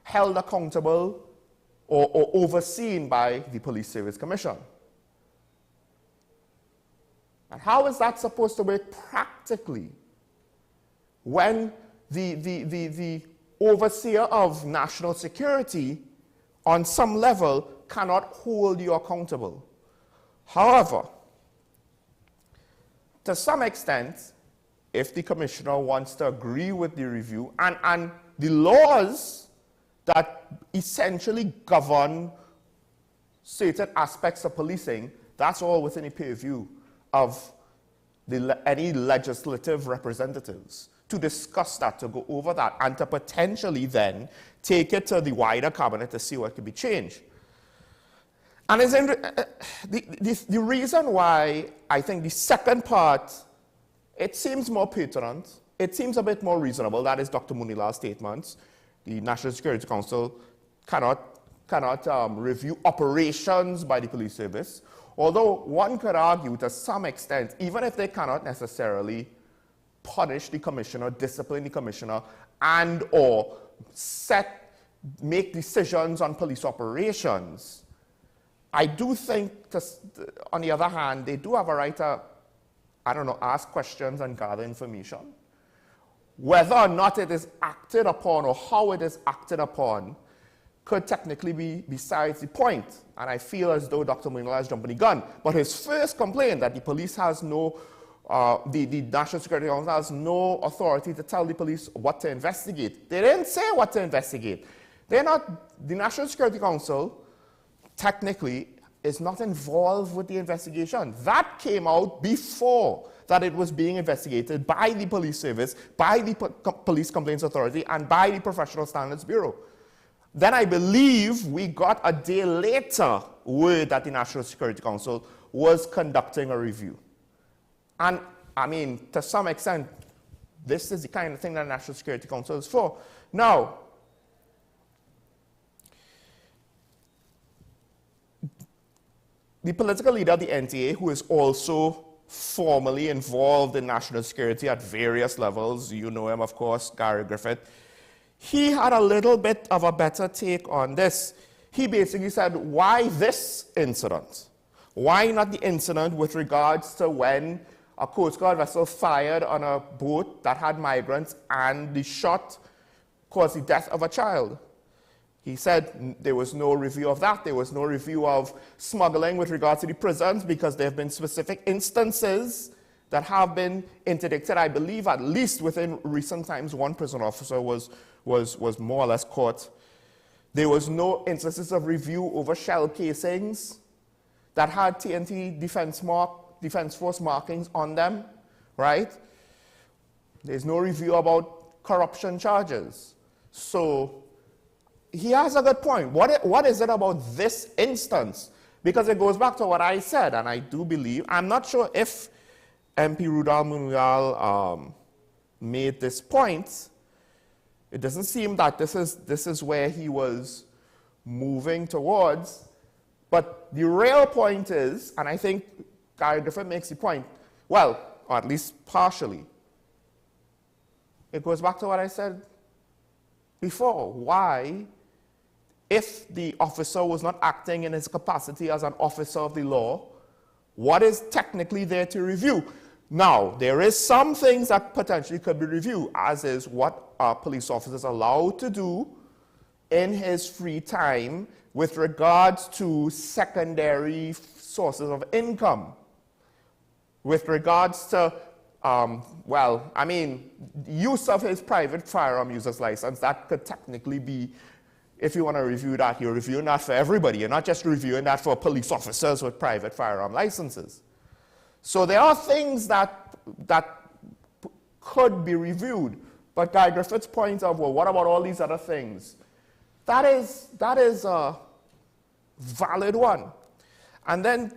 held accountable or overseen by the Police Service Commission. And how is that supposed to work practically when the overseer of national security on some level cannot hold you accountable? However, to some extent, if the commissioner wants to agree with the review and the laws that essentially govern certain aspects of policing, that's all within the purview of any legislative representatives to discuss that, to go over that, and to potentially then take it to the wider cabinet to see what can be changed. And the reason why I think the second part, it seems more pertinent, it seems a bit more reasonable, that is Dr. Munilal's statements. The National Security Council cannot review operations by the police service, although one could argue to some extent, even if they cannot necessarily punish the commissioner, discipline the commissioner, and or make decisions on police operations, I do think, on the other hand, they do have a right to, I don't know, ask questions and gather information. Whether or not it is acted upon or how it is acted upon could technically be besides the point. And I feel as though Dr. Munila has jumped the gun. But his first complaint that the police has no, the National Security Council has no authority to tell the police what to investigate. They didn't say what to investigate. They're not, the National Security Council technically is not involved with the investigation. That came out before that it was being investigated by the police service, by the Police Complaints Authority, and by the Professional Standards Bureau. Then I believe we got a day later word that the National Security Council was conducting a review. And I mean, to some extent, this is the kind of thing that the National Security Council is for. Now, the political leader of the NTA, who is also formally involved in national security at various levels, you know him, of course, Gary Griffith, he had a little bit of a better take on this. He basically said, why this incident? Why not the incident with regards to when a Coast Guard vessel fired on a boat that had migrants and the shot caused the death of a child? He said there was no review of that. There was no review of smuggling with regard to the prisons because there have been specific instances that have been interdicted. I believe at least within recent times, one prison officer was more or less caught. There was no instances of review over shell casings that had TNT Defense Force markings on them, right? There's no review about corruption charges. So he has a good point. What is it about this instance? Because it goes back to what I said, and I do believe, I'm not sure if MP Rudal Munial made this point. It doesn't seem that this is where he was moving towards, but the real point is, and I think Gary Griffith makes the point, well, or at least partially, it goes back to what I said before. Why, if the officer was not acting in his capacity as an officer of the law, what is technically there to review? Now, there is some things that potentially could be reviewed, as is what are police officers allowed to do in his free time with regards to secondary sources of income. With regards to, well, I mean, use of his private firearm user's license, that could technically be, if you want to review that, you're reviewing that for everybody. You're not just reviewing that for police officers with private firearm licenses. So there are things that could be reviewed. But Guy Griffith's point of, well, what about all these other things? That is a valid one. And then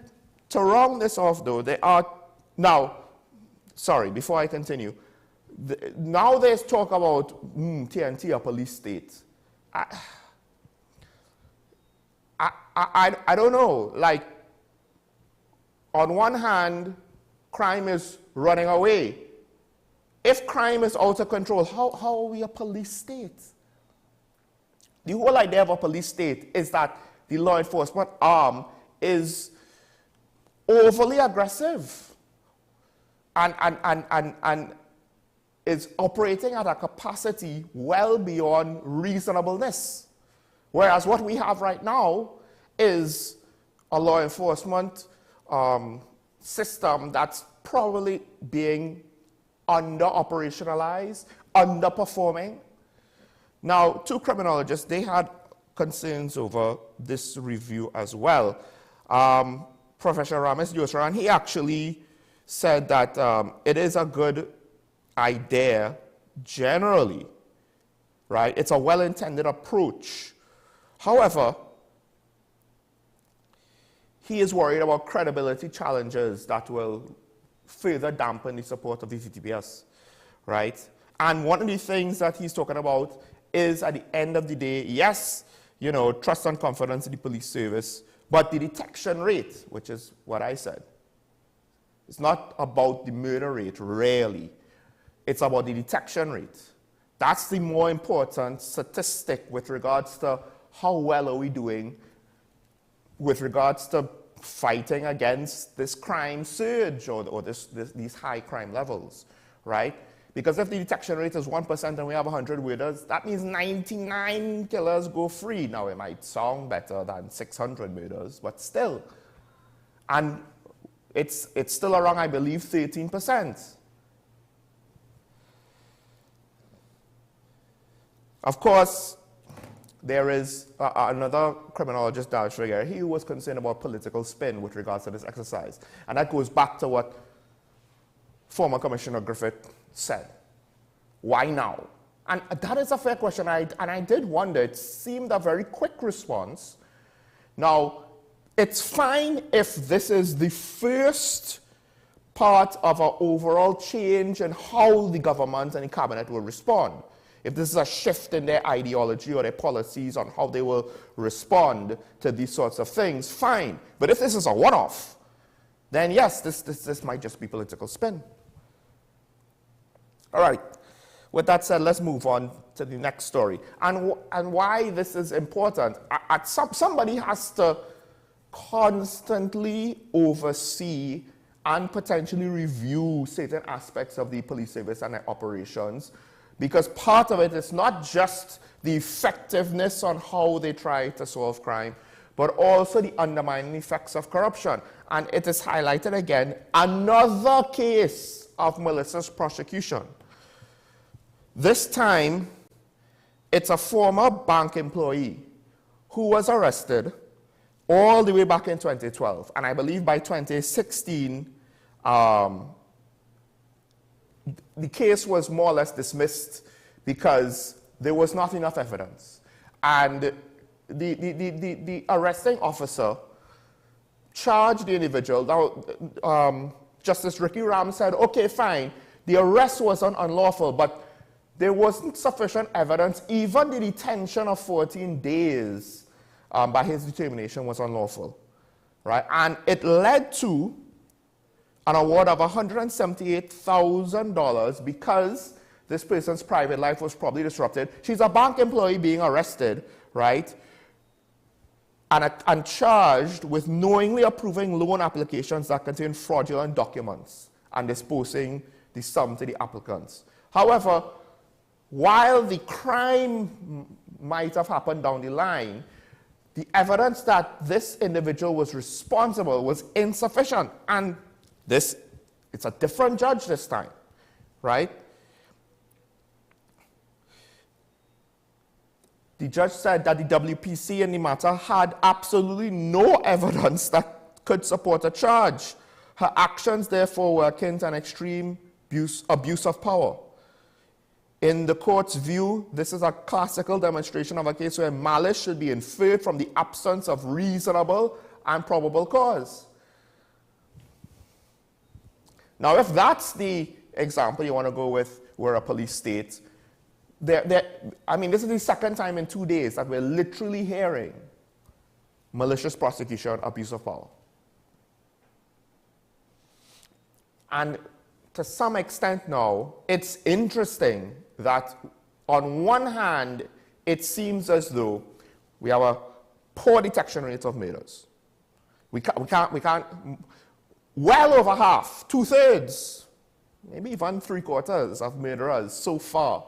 to round this off, though, there are, now, sorry, before I continue, now there's talk about TNT, a police state. I don't know, like, on one hand, crime is running away. If crime is out of control, how are we a police state? the whole idea of a police state is that the law enforcement arm is overly aggressive and is operating at a capacity well beyond reasonableness. Whereas what we have right now is a law enforcement system that's probably being under-operationalized, underperforming. Now, two criminologists, they had concerns over this review as well. Professor Ramesh Yosran, he actually said that it is a good idea generally, right? It's a well-intended approach. However, he is worried about credibility challenges that will further dampen the support of the TTPS, right? And one of the things that he's talking about is, at the end of the day, yes, you know, trust and confidence in the police service, but the detection rate, which is what I said, it's not about the murder rate, really. It's about the detection rate. That's the more important statistic with regards to how well are we doing with regards to fighting against this crime surge or these high crime levels, right? Because if the detection rate is 1% and we have 100 murders, that means 99 killers go free. Now, it might sound better than 600 murders, but still. And it's still around, I believe, 13%. Of course, there is another criminologist, Dal Schrager. He was concerned about political spin with regards to this exercise. And that goes back to what former Commissioner Griffith said. Why now? And that is a fair question. And I did wonder. It seemed a very quick response. Now, it's fine if this is the first part of an overall change in how the government and the cabinet will respond. If this is a shift in their ideology or their policies on how they will respond to these sorts of things, fine. But if this is a one-off, then yes, this might just be political spin. All right. With that said, let's move on to the next story. And why this is important. Somebody has to constantly oversee and potentially review certain aspects of the police service and their operations, because part of it is not just the effectiveness on how they try to solve crime, but also the undermining effects of corruption. And it is highlighted again, another case of malicious prosecution. This time, it's a former bank employee who was arrested all the way back in 2012. And I believe by 2016, the case was more or less dismissed because there was not enough evidence. And the arresting officer charged the individual. Now, Justice Ricky Ram said, okay, fine, the arrest wasn't unlawful, but there wasn't sufficient evidence. Even the detention of 14 days by his determination was unlawful, right? And it led to an award of $178,000 because this person's private life was probably disrupted. She's a bank employee being arrested, right? And charged with knowingly approving loan applications that contain fraudulent documents and disposing the sum to the applicants. However, while the crime might have happened down the line, the evidence that this individual was responsible was insufficient. And it's a different judge this time, right? The judge said that the WPC in the matter had absolutely no evidence that could support a charge. Her actions, therefore, were akin to an extreme abuse of power. In the court's view, this is a classical demonstration of a case where malice should be inferred from the absence of reasonable and probable cause. Now, if that's the example you want to go with, where a police state, I mean, this is the second time in 2 days that we're literally hearing malicious prosecution, abuse of power. And to some extent now, it's interesting that on one hand, it seems as though we have a poor detection rate of murders. We can't, well over half, 2/3, maybe even 3/4 of murderers so far.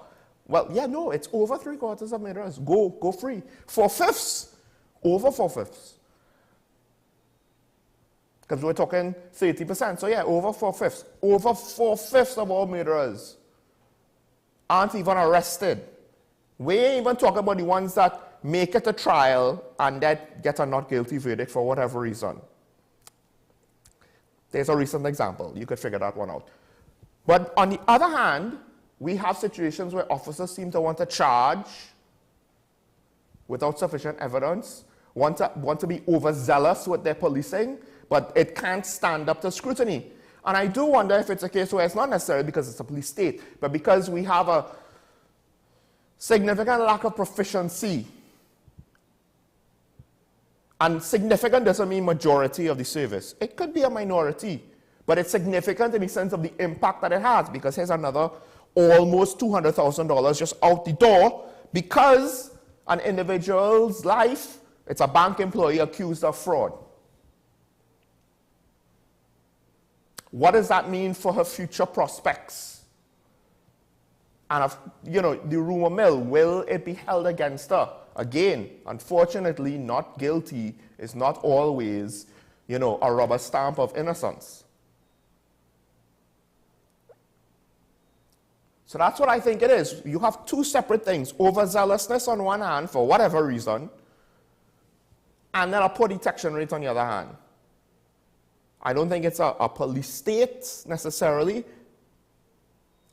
Well, yeah, no, it's over 3/4 of murderers. Go free. 4/5, over 4/5. Because we're talking 30%. So yeah, over 4/5. Over 4/5 of all murderers aren't even arrested. We ain't even talking about the ones that make it to trial and then get a not guilty verdict for whatever reason. There's a recent example. You could figure that one out. But on the other hand, we have situations where officers seem to want to charge without sufficient evidence, want to be overzealous with their policing, but it can't stand up to scrutiny. And I do wonder if it's a case where it's not necessarily because it's a police state, but because we have a significant lack of proficiency. And significant doesn't mean majority of the service. It could be a minority, but it's significant in the sense of the impact that it has, because here's another almost $200,000 just out the door because an individual's life, it's a bank employee accused of fraud. What does that mean for her future prospects? And, the rumor mill, will it be held against her? Again, unfortunately, not guilty is not always, a rubber stamp of innocence. So that's what I think it is. You have two separate things. Overzealousness on one hand, for whatever reason, and then a poor detection rate on the other hand. I don't think it's a police state necessarily.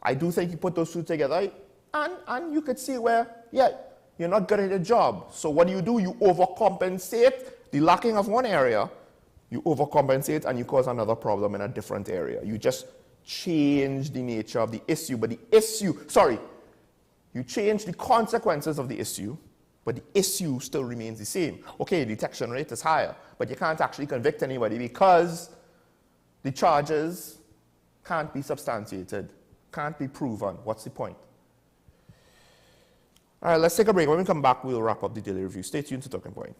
I do think you put those two together, and you could see where, yeah, you're not good at your job. So what do? You overcompensate the lacking of one area, you overcompensate and you cause another problem in a different area. You just change the nature of the issue, but you change the consequences of the issue, but the issue still remains the same. Okay, detection rate is higher, but you can't actually convict anybody because the charges can't be substantiated, can't be proven. What's the point? All right, let's take a break. When we come back, we'll wrap up the daily review. Stay tuned to Talking Point.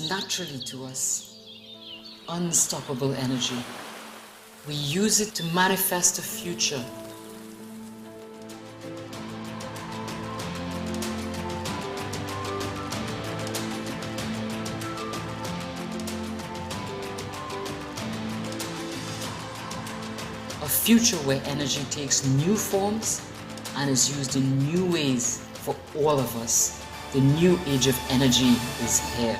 Naturally to us, unstoppable energy. We use it to manifest a future. A future where energy takes new forms and is used in new ways for all of us. The new age of energy is here.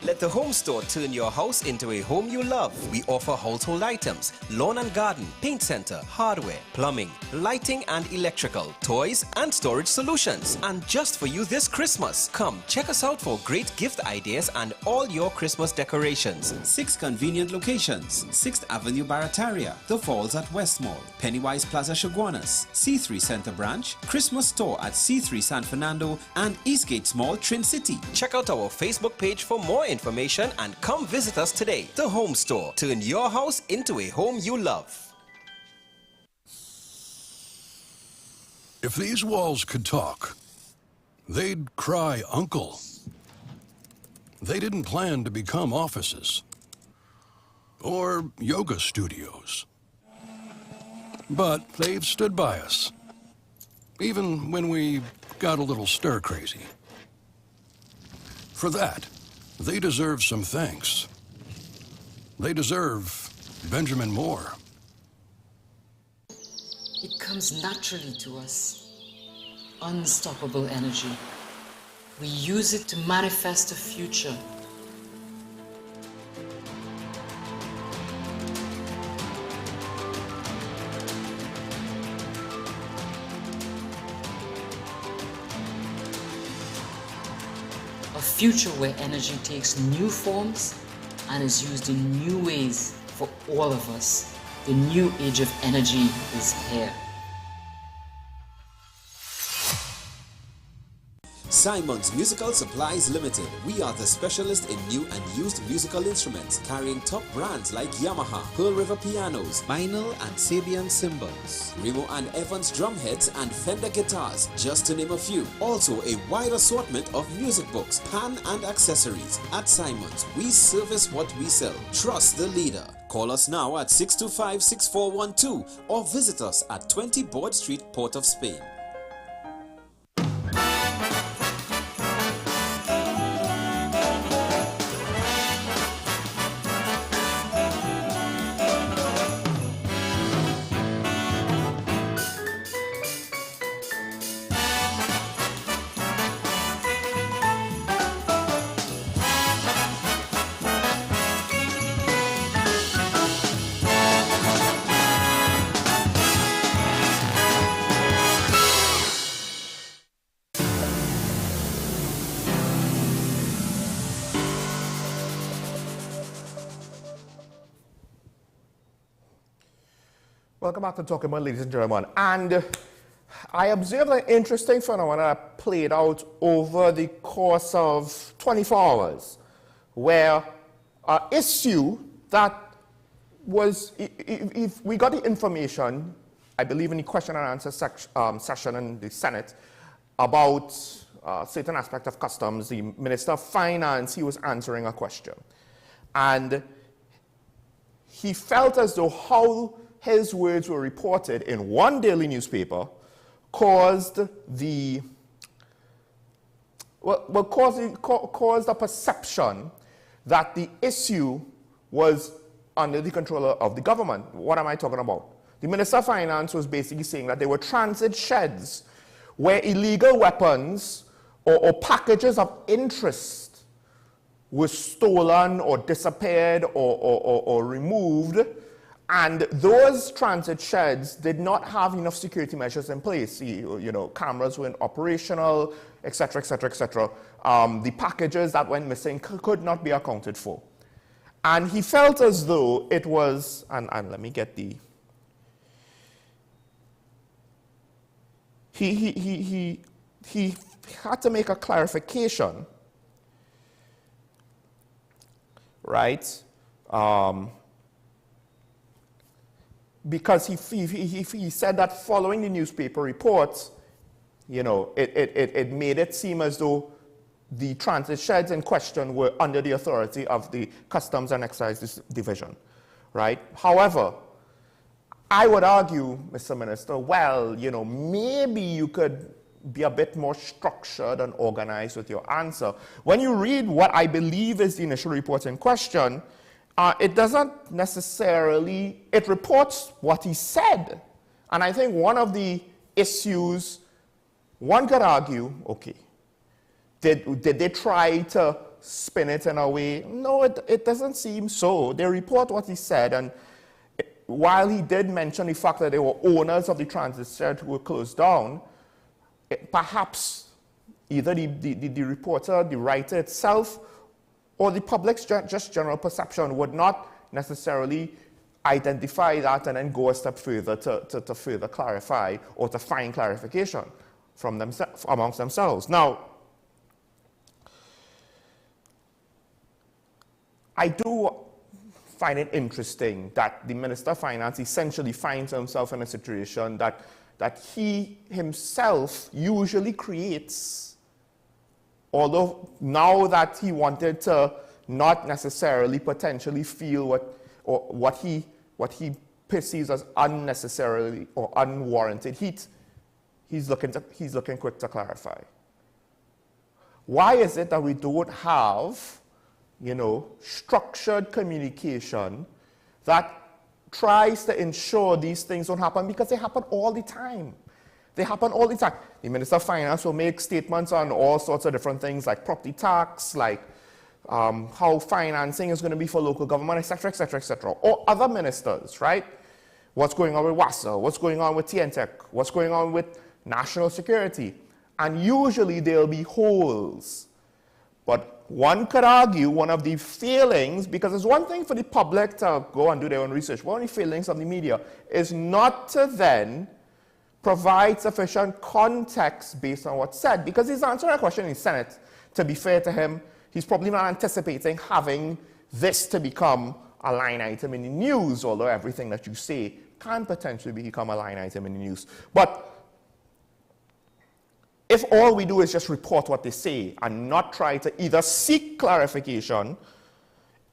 Let the Home Store turn your house into a home you love. We offer household items, lawn and garden, paint center, hardware, plumbing, lighting and electrical, toys and storage solutions. And just for you this Christmas, come check us out for great gift ideas and all your Christmas decorations. 6 convenient locations: 6th Avenue Barataria, The Falls at West Mall, Pennywise Plaza Chaguanas, C3 Center Branch, Christmas Store at C3 San Fernando, and Eastgate Mall, Trin City. Check out our Facebook page for more information and come visit us today. The Home Store. Turn your house into a home you love. If these walls could talk, they'd cry uncle. They didn't plan to become offices or yoga studios, but they've stood by us, even when we got a little stir-crazy. For that, they deserve some thanks. They deserve Benjamin Moore. It comes naturally to us. Unstoppable energy. We use it to manifest a future. A future where energy takes new forms and is used in new ways for all of us. The new age of energy is here. Simon's Musical Supplies Limited. We are the specialist in new and used musical instruments, carrying top brands like Yamaha, Pearl River pianos, vinyl and Sabian cymbals, Remo and Evans drumheads and Fender guitars, just to name a few. Also a wide assortment of music books, pan and accessories. At Simon's, we service what we sell. Trust the leader. Call us now at 625-6412 or visit us at 20 Board Street, Port of Spain. Welcome back to Talking About, ladies and gentlemen. And I observed an interesting phenomenon that played out over the course of 24 hours, where an issue that was, if we got the information, I believe in the question and answer session in the Senate, about certain aspect of customs, the Minister of Finance, he was answering a question. And he felt as though how his words were reported in one daily newspaper caused caused a perception that the issue was under the control of the government. What am I talking about? The Minister of Finance was basically saying that there were transit sheds where illegal weapons or packages of interest were stolen or disappeared or removed. And those transit sheds did not have enough security measures in place. You know, cameras weren't operational, etc., etc., etc. The packages that went missing could not be accounted for. And he felt as though it was, and let me get the, he had to make a clarification, right? Because he said that following the newspaper reports, you know, it made it seem as though the transit sheds in question were under the authority of the Customs and Excise Division, right? However, I would argue, Mr. Minister, well, you know, maybe you could be a bit more structured and organized with your answer. When you read what I believe is the initial report in question, it doesn't necessarily, it reports what he said. And I think one of the issues, one could argue, okay, did they try to spin it in a way? No, it doesn't seem so. They report what he said, and while he did mention the fact that they were owners of the transit shed who were closed down, perhaps either the reporter, the writer itself, or the public's just general perception would not necessarily identify that and then go a step further to further clarify or to find clarification from amongst themselves. Now, I do find it interesting that the Minister of Finance essentially finds himself in a situation that he himself usually creates, although now that he wanted to not necessarily potentially feel what he perceives as unnecessarily or unwarranted heat, he's looking quick to clarify. Why is it that we don't have, you know, structured communication that tries to ensure these things don't happen? Because they happen all the time. They happen all the time. The Minister of Finance will make statements on all sorts of different things like property tax, like how financing is going to be for local government, etc., etc., etc. Or other ministers, right? What's going on with WASA? What's going on with TNTech? What's going on with national security? And usually there'll be holes. But one could argue one of the failings, because it's one thing for the public to go and do their own research, one of the failings of the media is not to then provide sufficient context based on what's said. Because he's answering a question in the Senate, to be fair to him, he's probably not anticipating having this to become a line item in the news, although everything that you say can potentially become a line item in the news. But if all we do is just report what they say and not try to either seek clarification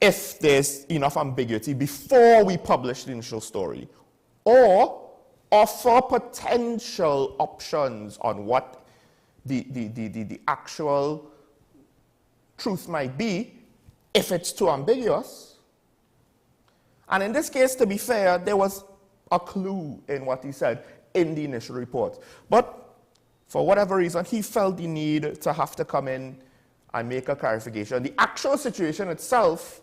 if there's enough ambiguity before we publish the initial story, or offer potential options on what the actual truth might be if it's too ambiguous. And in this case, to be fair, there was a clue in what he said in the initial report. But for whatever reason, he felt the need to have to come in and make a clarification. The actual situation itself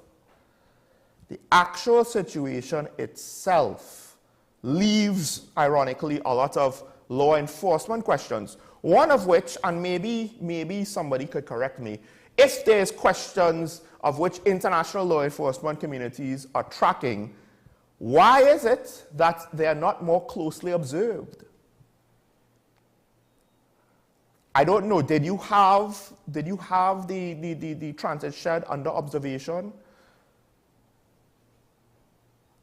leaves, ironically, a lot of law enforcement questions. One of which, and maybe somebody could correct me, if there's questions of which international law enforcement communities are tracking, why is it that they are not more closely observed? I don't know. Did you have the transit shed under observation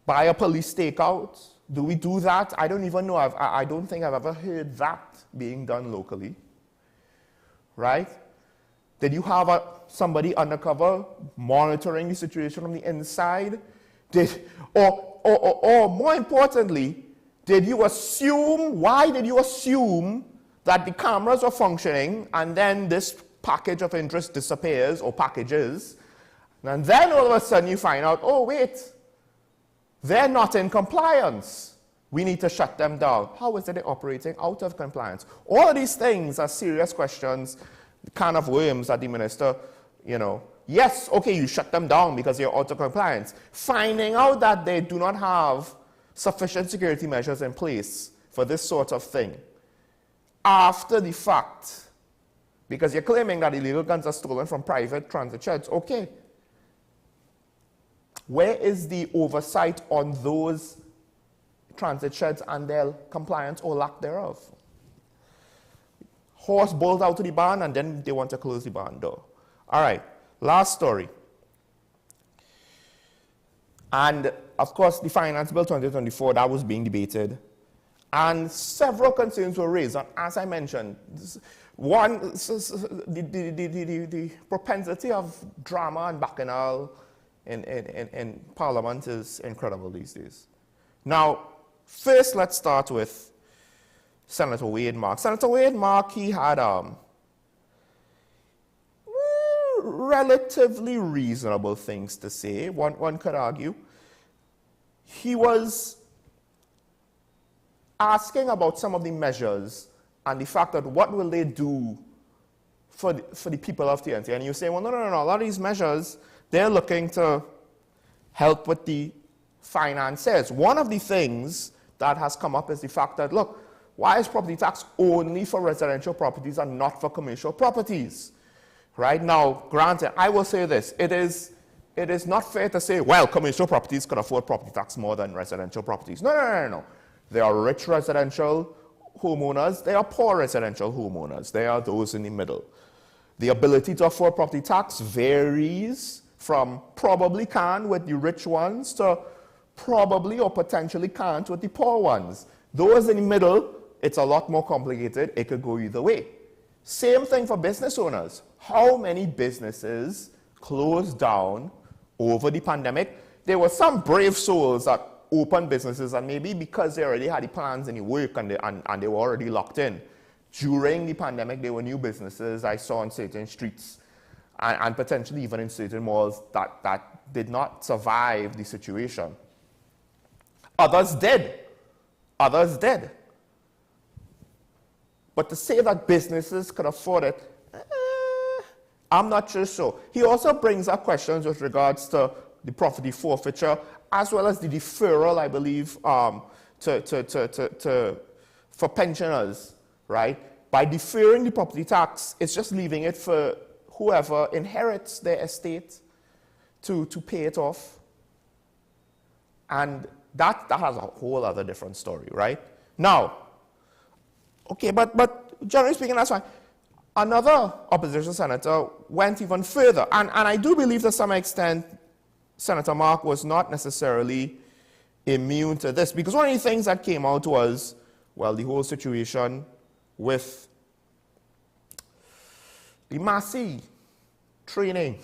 by a police stakeout? Do we do that? I don't even know. I don't think I've ever heard that being done locally. Right? Did you have somebody undercover monitoring the situation from the inside? Or more importantly, why did you assume that the cameras are functioning and then this package of interest disappears, or packages, and then all of a sudden you find out, oh wait, they're not in compliance. We need to shut them down. How is it they're operating out of compliance? All of these things are serious questions, the can of worms that the minister, yes, okay, you shut them down because they're out of compliance. Finding out that they do not have sufficient security measures in place for this sort of thing after the fact, because you're claiming that illegal guns are stolen from private transit sheds. Okay. Where is the oversight on those transit sheds and their compliance or lack thereof? Horse bolts out to the barn and then they want to close the barn door. All right, last story. And of course, the Finance Bill 2024, that was being debated. And several concerns were raised. And as I mentioned, one, the propensity of drama and bacchanal in Parliament is incredible these days. Now, first let's start with Senator Wade Mark. Senator Wade Mark, he had relatively reasonable things to say, one could argue. He was asking about some of the measures and the fact that what will they do for the people of TNT. And you say, well, no, a lot of these measures, they're looking to help with the finances. One of the things that has come up is the fact that, look, why is property tax only for residential properties and not for commercial properties? Right now, granted, I will say this, it is not fair to say, well, commercial properties can afford property tax more than residential properties. No. There are rich residential homeowners, there are poor residential homeowners, there are those in the middle. The ability to afford property tax varies from probably can with the rich ones to probably or potentially can't with the poor ones. Those in the middle, it's a lot more complicated. It could go either way. Same thing for business owners. How many businesses closed down over the pandemic? There were some brave souls that opened businesses, and maybe because they already had the plans and the work and they were already locked in. During the pandemic, there were new businesses I saw on certain streets and potentially even in certain malls that did not survive the situation. Others did. But to say that businesses could afford it, I'm not sure so. He also brings up questions with regards to the property forfeiture, as well as the deferral, I believe, for pensioners, right? By deferring the property tax, it's just leaving it for whoever inherits their estate to pay it off. And that has a whole other different story, right? Now, okay, but generally speaking, that's fine. Another opposition senator went even further, and I do believe to some extent Senator Mark was not necessarily immune to this, because one of the things that came out was, well, the whole situation with the Massey training.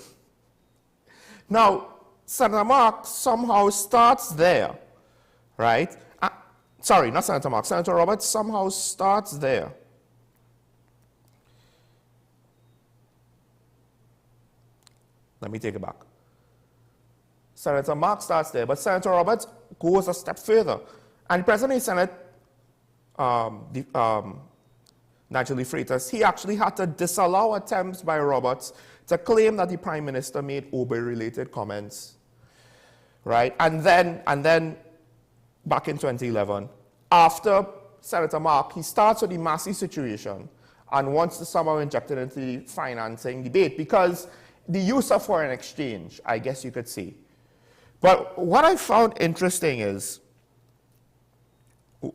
Now, Senator Mark somehow starts there, right? Sorry, not Senator Mark, Senator Roberts somehow starts there. Let me take it back. Senator Mark starts there, but Senator Roberts goes a step further. And the President of the Senate, Nigel Freitas, he actually had to disallow attempts by Roberts to claim that the Prime Minister made Obey-related comments, right? And then back in 2011, after Senator Mark, he starts with the Massey situation and wants to somehow inject it into the financing debate, because the use of foreign exchange, I guess you could say. But what I found interesting is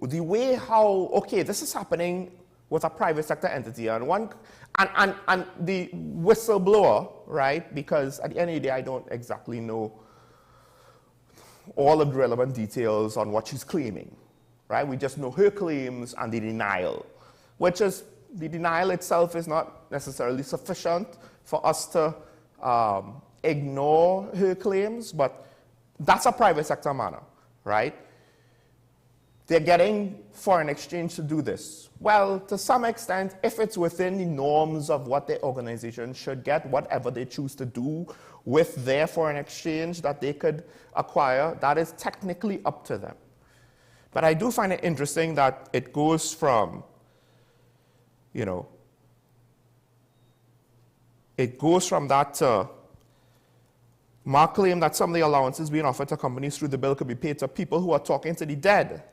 the way how, okay, this is happening with a private sector entity, and the whistleblower, right? Because at the end of the day, I don't exactly know all of the relevant details on what she's claiming, right? We just know her claims and the denial, which is, the denial itself is not necessarily sufficient for us to ignore her claims, but that's a private sector matter, right? They're getting foreign exchange to do this. Well, to some extent, if it's within the norms of what the organization should get, whatever they choose to do with their foreign exchange that they could acquire, that is technically up to them. But I do find it interesting that it goes from, you know, it goes from that to Mark claimed that some of the allowances being offered to companies through the bill could be paid to people who are talking to the dead.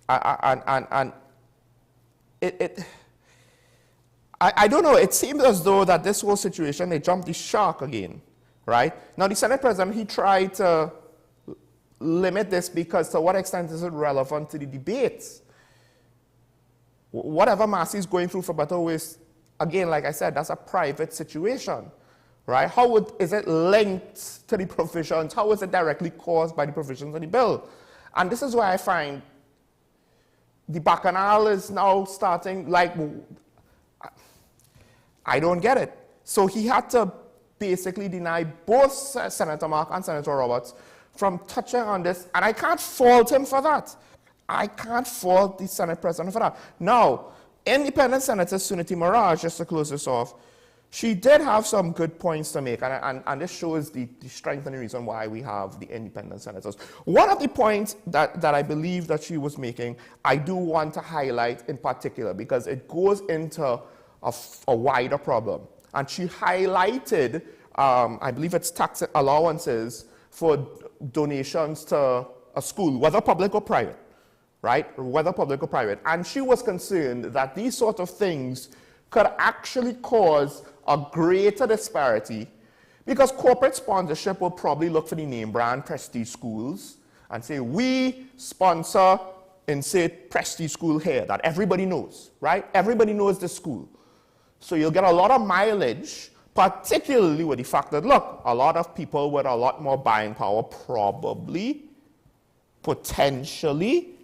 And I don't know, it seems as though that this whole situation, they jumped the shark again, right? Now, the Senate President, he tried to limit this because to what extent is it relevant to the debates? Whatever Massey is going through, for better or worse, again, like I said, that's a private situation, right? Is it linked to the provisions? How is it directly caused by the provisions of the bill? And this is why I find the bacchanal is now starting, like, I don't get it. So he had to basically deny both Senator Mark and Senator Roberts from touching on this, and I can't fault him for that. I can't fault the Senate President for that. Now, Independent Senator Suniti Mirage, just to close this off, she did have some good points to make, and this shows the strength and the reason why we have the independent senators. One of the points that I believe that she was making, I do want to highlight in particular, because it goes into a wider problem. And she highlighted, I believe it's tax allowances for donations to a school, whether public or private, right? Whether public or private. And she was concerned that these sort of things could actually cause a greater disparity, because corporate sponsorship will probably look for the name brand prestige schools and say, we sponsor, insert prestige school here that everybody knows, right? Everybody knows this school. So you'll get a lot of mileage, particularly with the fact that, look, a lot of people with a lot more buying power probably, potentially,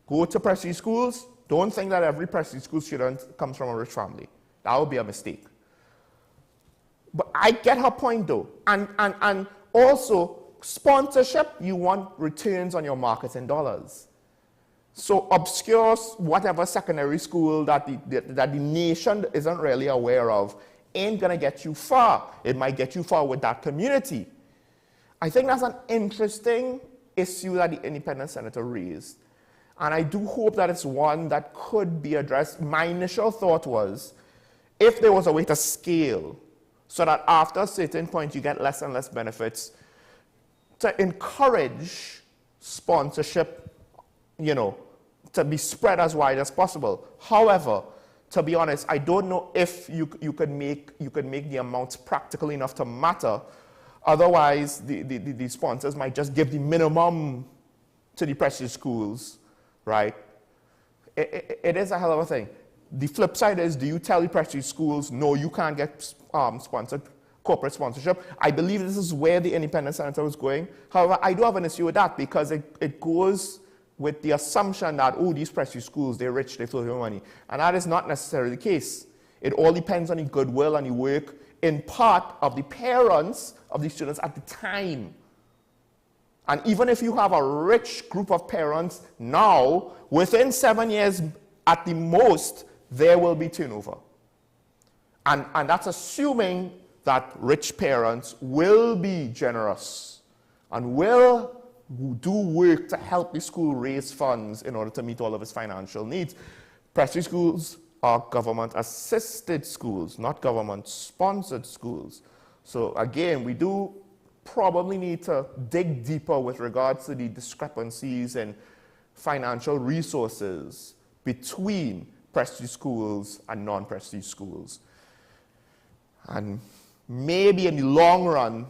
go to prestige schools. Don't think that every prestige school student comes from a rich family. That would be a mistake. But I get her point, though. And also, sponsorship, you want returns on your marketing dollars. So obscure whatever secondary school that the nation isn't really aware of ain't going to get you far. It might get you far with that community. I think that's an interesting issue that the independent senator raised. And I do hope that it's one that could be addressed. My initial thought was, if there was a way to scale so that after a certain point you get less and less benefits, to encourage sponsorship, you know, to be spread as wide as possible. However, to be honest, I don't know if you could make the amounts practical enough to matter. Otherwise, the sponsors might just give the minimum to the prestige schools, right? It is a hell of a thing. The flip side is, do you tell the prestige schools, no, you can't get corporate sponsorship? I believe this is where the independent senator was going. However, I do have an issue with that because it goes with the assumption that, oh, these prestige schools, they're rich, they flow with money. And that is not necessarily the case. It all depends on the goodwill and the work, in part, of the parents of the students at the time. And even if you have a rich group of parents now, within 7 years at the most, there will be turnover. And that's assuming that rich parents will be generous and will do work to help the school raise funds in order to meet all of its financial needs. Prestige schools are government-assisted schools, not government-sponsored schools. So again, we do probably need to dig deeper with regards to the discrepancies in financial resources between prestige schools and non-prestige schools. And maybe in the long run,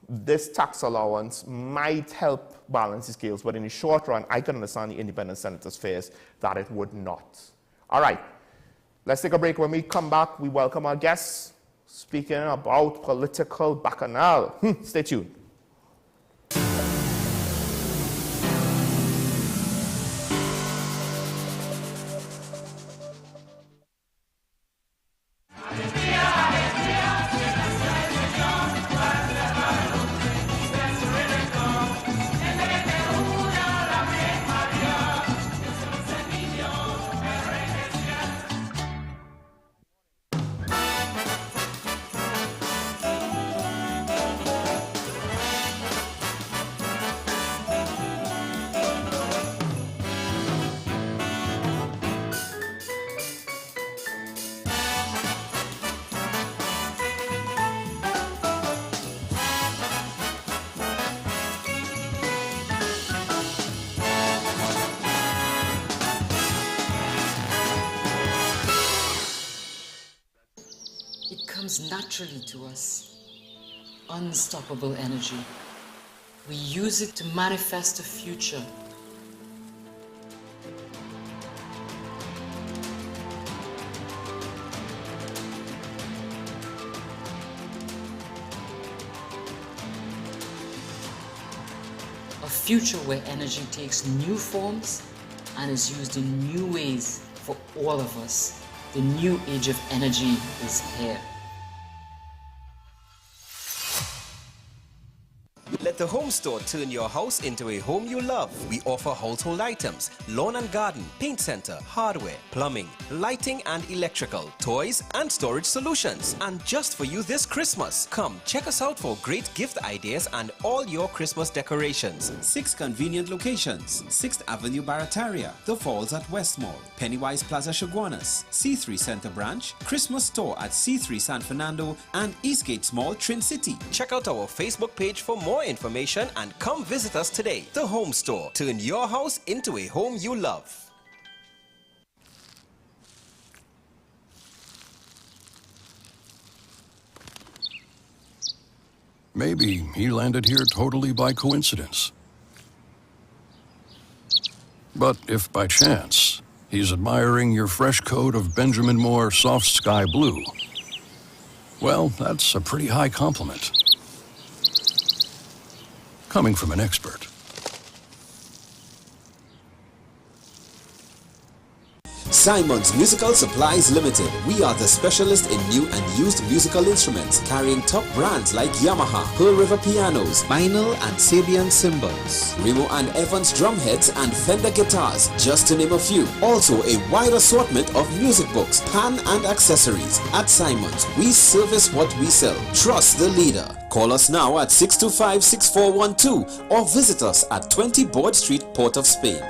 this tax allowance might help balance the scales, but in the short run, I can understand the independent senators' fears that it would not. All right, let's take a break. When we come back, we welcome our guests speaking about political bacchanal. Stay tuned. Naturally to us, unstoppable energy. We use it to manifest a future. A future where energy takes new forms and is used in new ways for all of us. The new age of energy is here. Let the home store turn your house into a home you love. We offer household items, lawn and garden, paint center, hardware, plumbing, lighting and electrical, toys and storage solutions. And just for you this Christmas, come check us out for great gift ideas and all your Christmas decorations. 6 convenient locations: 6th Avenue Barataria, The Falls at West Mall, Pennywise Plaza Chaguanas, C3 Center Branch, Christmas Store at C3 San Fernando, and Eastgate Mall, Trin City. Check out our Facebook page for more information and come visit us today. The Home Store. Turn your house into a home you love. Maybe he landed here totally by coincidence. But if by chance he's admiring your fresh coat of Benjamin Moore soft sky blue, well, that's a pretty high compliment. Coming from an expert. Simon's Musical Supplies Limited. We are the specialist in new and used musical instruments, carrying top brands like Yamaha, Pearl River pianos, vinyl and Sabian cymbals, Remo and Evans drumheads and Fender guitars, just to name a few. Also a wide assortment of music books, pan and accessories. At Simon's, we service what we sell. Trust the leader. Call us now at 625-6412 or visit us at 20 Board Street, Port of Spain.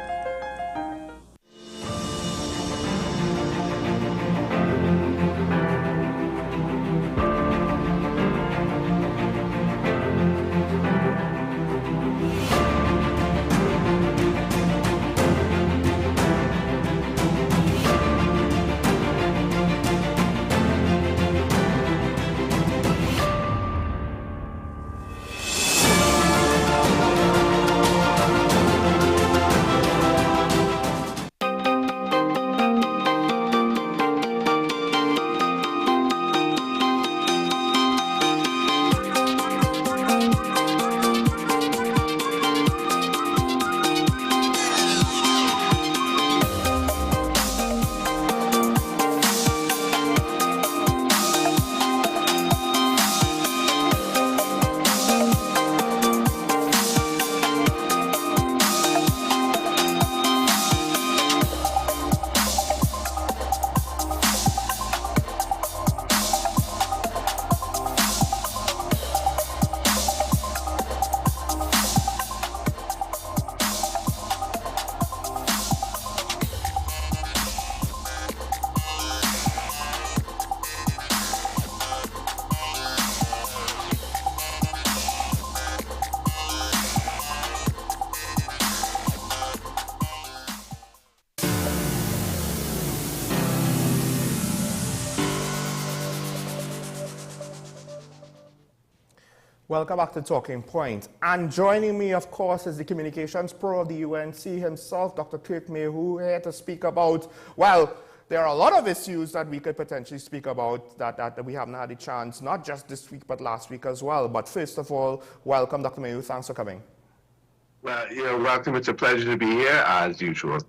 Welcome back to Talking Point. And joining me, of course, is the Communications Pro of the UNC himself, Dr. Kirk Mayhew, here to speak about, well, there are a lot of issues that we could potentially speak about that we haven't had a chance, not just this week, but last week as well. But first of all, welcome, Dr. Mayhew. Thanks for coming. Well, welcome. It's a pleasure to be here, as usual.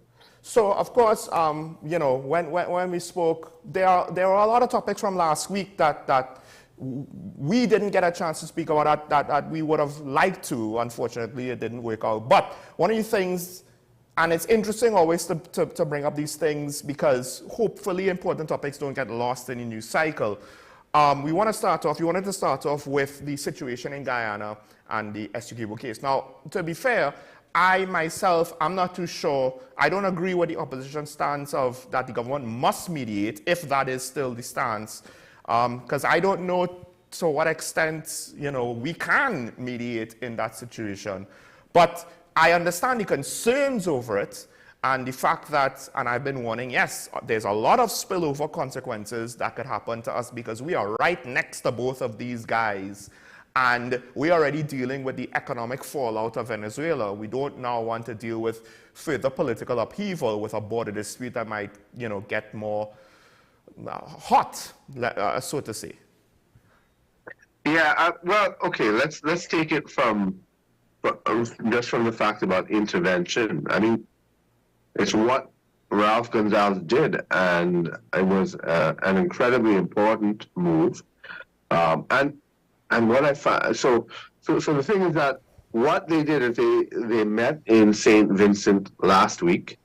So, of course, when we spoke, there are a lot of topics from last week that we didn't get a chance to speak about that we would have liked to. Unfortunately, it didn't work out. But one of the things, and it's interesting always to bring up these things because hopefully important topics don't get lost in the news cycle. We wanted to start off with the situation in Guyana and the Essequibo case. Now, to be fair, I myself, I'm not too sure. I don't agree with the opposition stance of that the government must mediate, if that is still the stance. Because I don't know to what extent, we can mediate in that situation. But I understand the concerns over it and the fact that, and I've been warning, yes, there's a lot of spillover consequences that could happen to us because we are right next to both of these guys. And we're already dealing with the economic fallout of Venezuela. We don't now want to deal with further political upheaval with a border dispute that might, get more hot, so to say. Yeah, well, okay, let's take it from the fact about intervention. I mean, it's what Ralph Gonzalez did, and it was an incredibly important move. And what I found, so the thing is that what they did is they met in St. Vincent last week,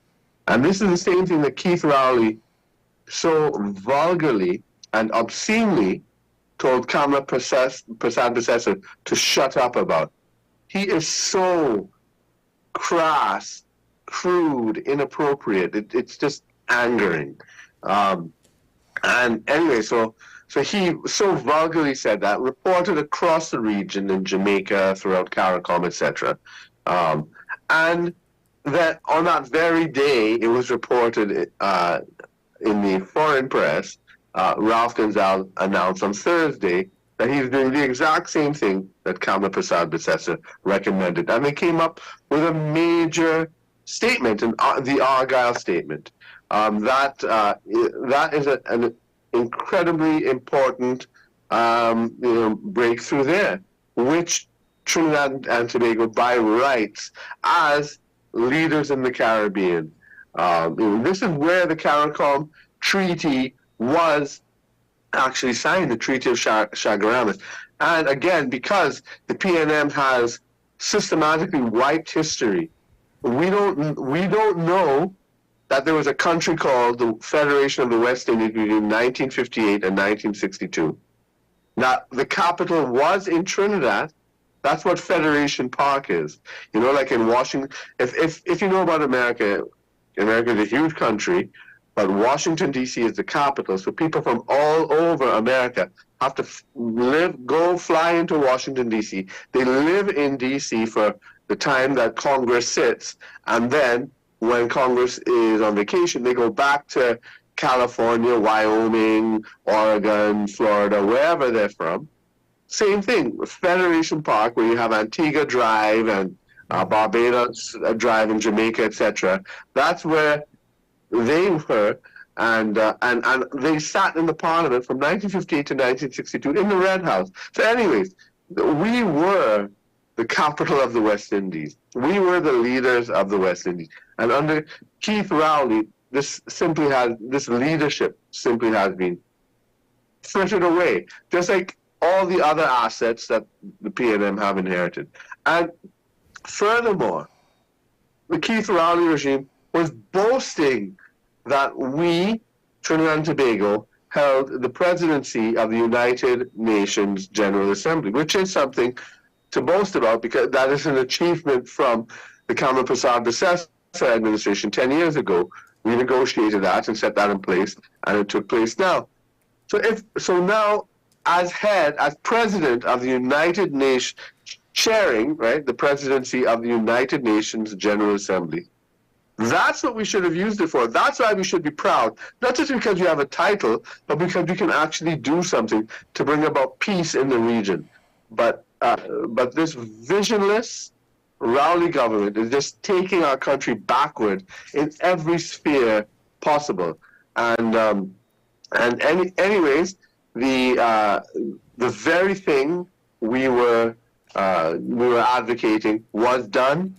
and this is the same thing that Keith Rowley so vulgarly and obscenely told Kamla Prasad to shut up about. He is so crass, crude, inappropriate. It's just angering. And anyway, so he so vulgarly said that, reported across the region in Jamaica, throughout CARICOM, etc. And that on that very day, it was reported in the foreign press, Ralph Gonzalez announced on Thursday that he's doing the exact same thing that Kamla Prasad recommended. And they came up with a major statement, the Argyle Statement. That is an incredibly important breakthrough there, which Trinidad and Tobago, by rights, as leaders in the Caribbean, this is where the CARICOM Treaty was actually signed, the Treaty of Chaguaramas. And again, because the PNM has systematically wiped history, we don't know that there was a country called the Federation of the West Indies between 1958 and 1962. Now, the capital was in Trinidad. That's what Federation Park is. Like in Washington, if you know about America, America is a huge country, but Washington, D.C. is the capital. So people from all over America have to fly into Washington, D.C. They live in D.C. for the time that Congress sits, and then when Congress is on vacation, they go back to California, Wyoming, Oregon, Florida, wherever they're from. Same thing, Federation Park, where you have Antigua Drive and Barbados Drive in Jamaica, etc. That's where they were, and they sat in the Parliament from 1958 to 1962 in the Red House. So anyways, we were the capital of the West Indies. We were the leaders of the West Indies. And under Keith Rowley, this leadership simply has been frittered away, just like all the other assets that the PNM have inherited. And furthermore, the Keith Rowley regime was boasting that we, Trinidad and Tobago, held the presidency of the United Nations General Assembly, which is something to boast about because that is an achievement from the Kamla Prasad administration 10 years ago. We negotiated that and set that in place, and it took place now. So now, as president of the United Nations, chairing, right, the presidency of the United Nations General Assembly, that's what we should have used it for. That's why we should be proud, not just because you have a title, but because we can actually do something to bring about peace in the region. But but this visionless rowdy government is just taking our country backward in every sphere possible. Anyways, the very thing we were advocating was done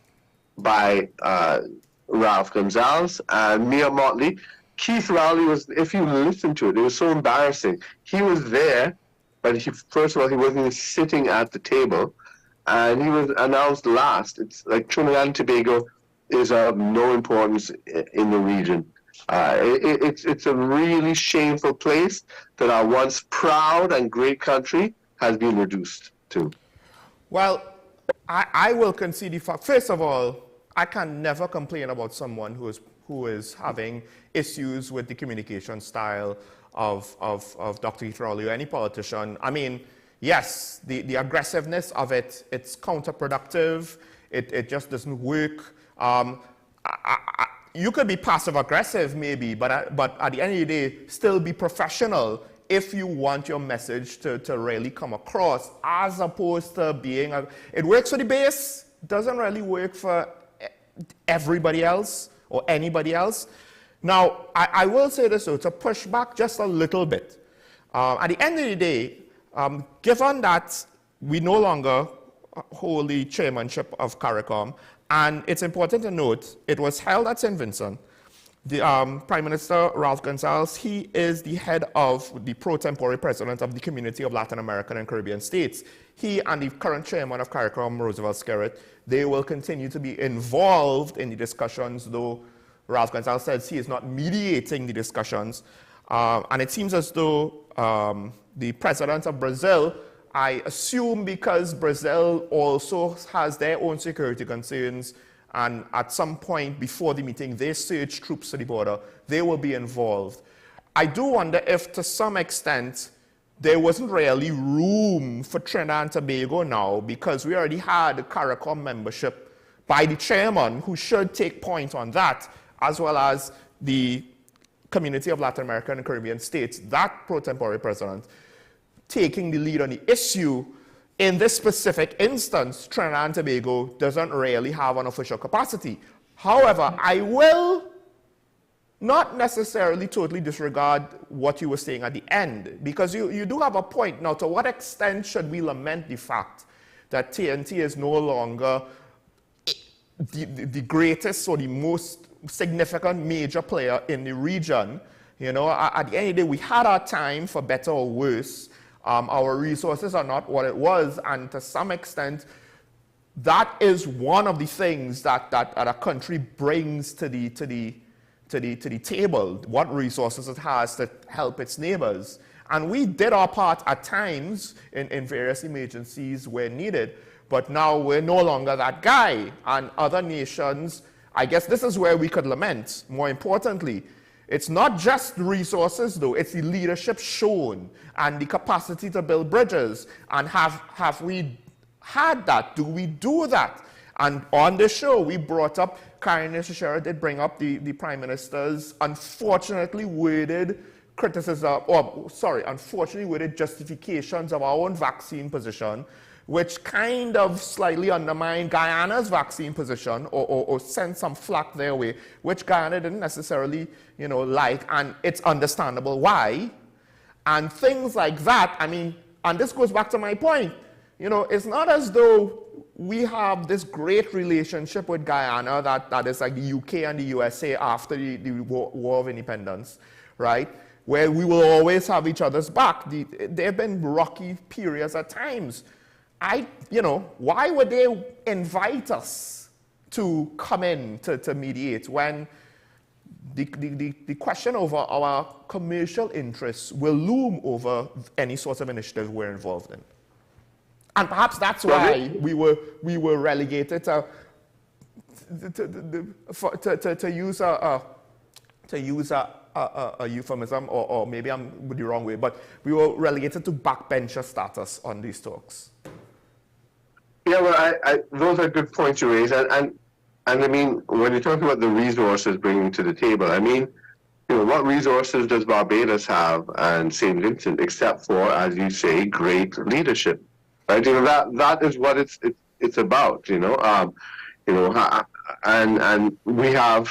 by Ralph Gonzalez and Mia Motley. Keith Rowley was, if you listen to it, it was so embarrassing. He was there, but first of all, he wasn't even sitting at the table, and he was announced last. It's like Trinidad and Tobago is of no importance in the region. It's a really shameful place that our once proud and great country has been reduced to. Well, I will concede the fact. First of all, I can never complain about someone who is having issues with the communication style of Dr. Keith Rowley or any politician. I mean, yes, the aggressiveness of it, it's counterproductive. It just doesn't work. You could be passive-aggressive maybe, but at the end of the day, still be professional if you want your message to really come across, as opposed to being it works for the base, doesn't really work for everybody else or anybody else. Now, I will say this though, to push back just a little bit. At the end of the day, given that we no longer hold the chairmanship of CARICOM, and it's important to note, it was held at St. Vincent. The Prime Minister Ralph Gonzalez, he is the head of the pro tempore president of the Community of Latin American and Caribbean States. He and the current chairman of CARICOM, Roosevelt Skerritt, they will continue to be involved in the discussions, though Ralph Gonzalez says he is not mediating the discussions. And it seems as though the president of Brazil, I assume because Brazil also has their own security concerns, and at some point before the meeting, they surge troops to the border, they will be involved. I do wonder if, to some extent, there wasn't really room for Trinidad and Tobago now, because we already had the CARICOM membership by the chairman, who should take point on that, as well as the Community of Latin American and Caribbean States, that pro tempore president, taking the lead on the issue. In this specific instance, Trinidad and Tobago doesn't really have an official capacity. However, I will not necessarily totally disregard what you were saying at the end, because you do have a point. Now, to what extent should we lament the fact that TNT is no longer the greatest or the most significant major player in the region? You know, at the end of the day, we had our time, for better or worse. Our resources are not what it was, and to some extent, that is one of the things that a country brings to the table, what resources it has to help its neighbors. And we did our part at times in various emergencies where needed, but now we're no longer that guy. And other nations, I guess this is where we could lament, more importantly. It's not just the resources, though. It's the leadership shown and the capacity to build bridges. And have we had that? Do we do that? And on the show, we brought up, Karen Shishera did bring up the Prime Minister's unfortunately worded criticism, unfortunately worded justifications of our own vaccine position, which kind of slightly undermined Guyana's vaccine position, or sent some flack their way, which Guyana didn't necessarily, like, and it's understandable why. And things like that, I mean, and this goes back to my point, it's not as though we have this great relationship with Guyana that is like the UK and the USA after the War of Independence, right? Where we will always have each other's back. There have been rocky periods at times. Why would they invite us to come in to mediate when the question over our commercial interests will loom over any sort of initiative we're involved in? And perhaps that's why we were relegated to use a euphemism, or maybe I'm the wrong way, but we were relegated to backbencher status on these talks. Yeah, well, those are good points you raise, and I mean, when you're talking about the resources bringing to the table, I mean, what resources does Barbados have and St. Vincent, except for, as you say, great leadership? right? That is what it's about. And we have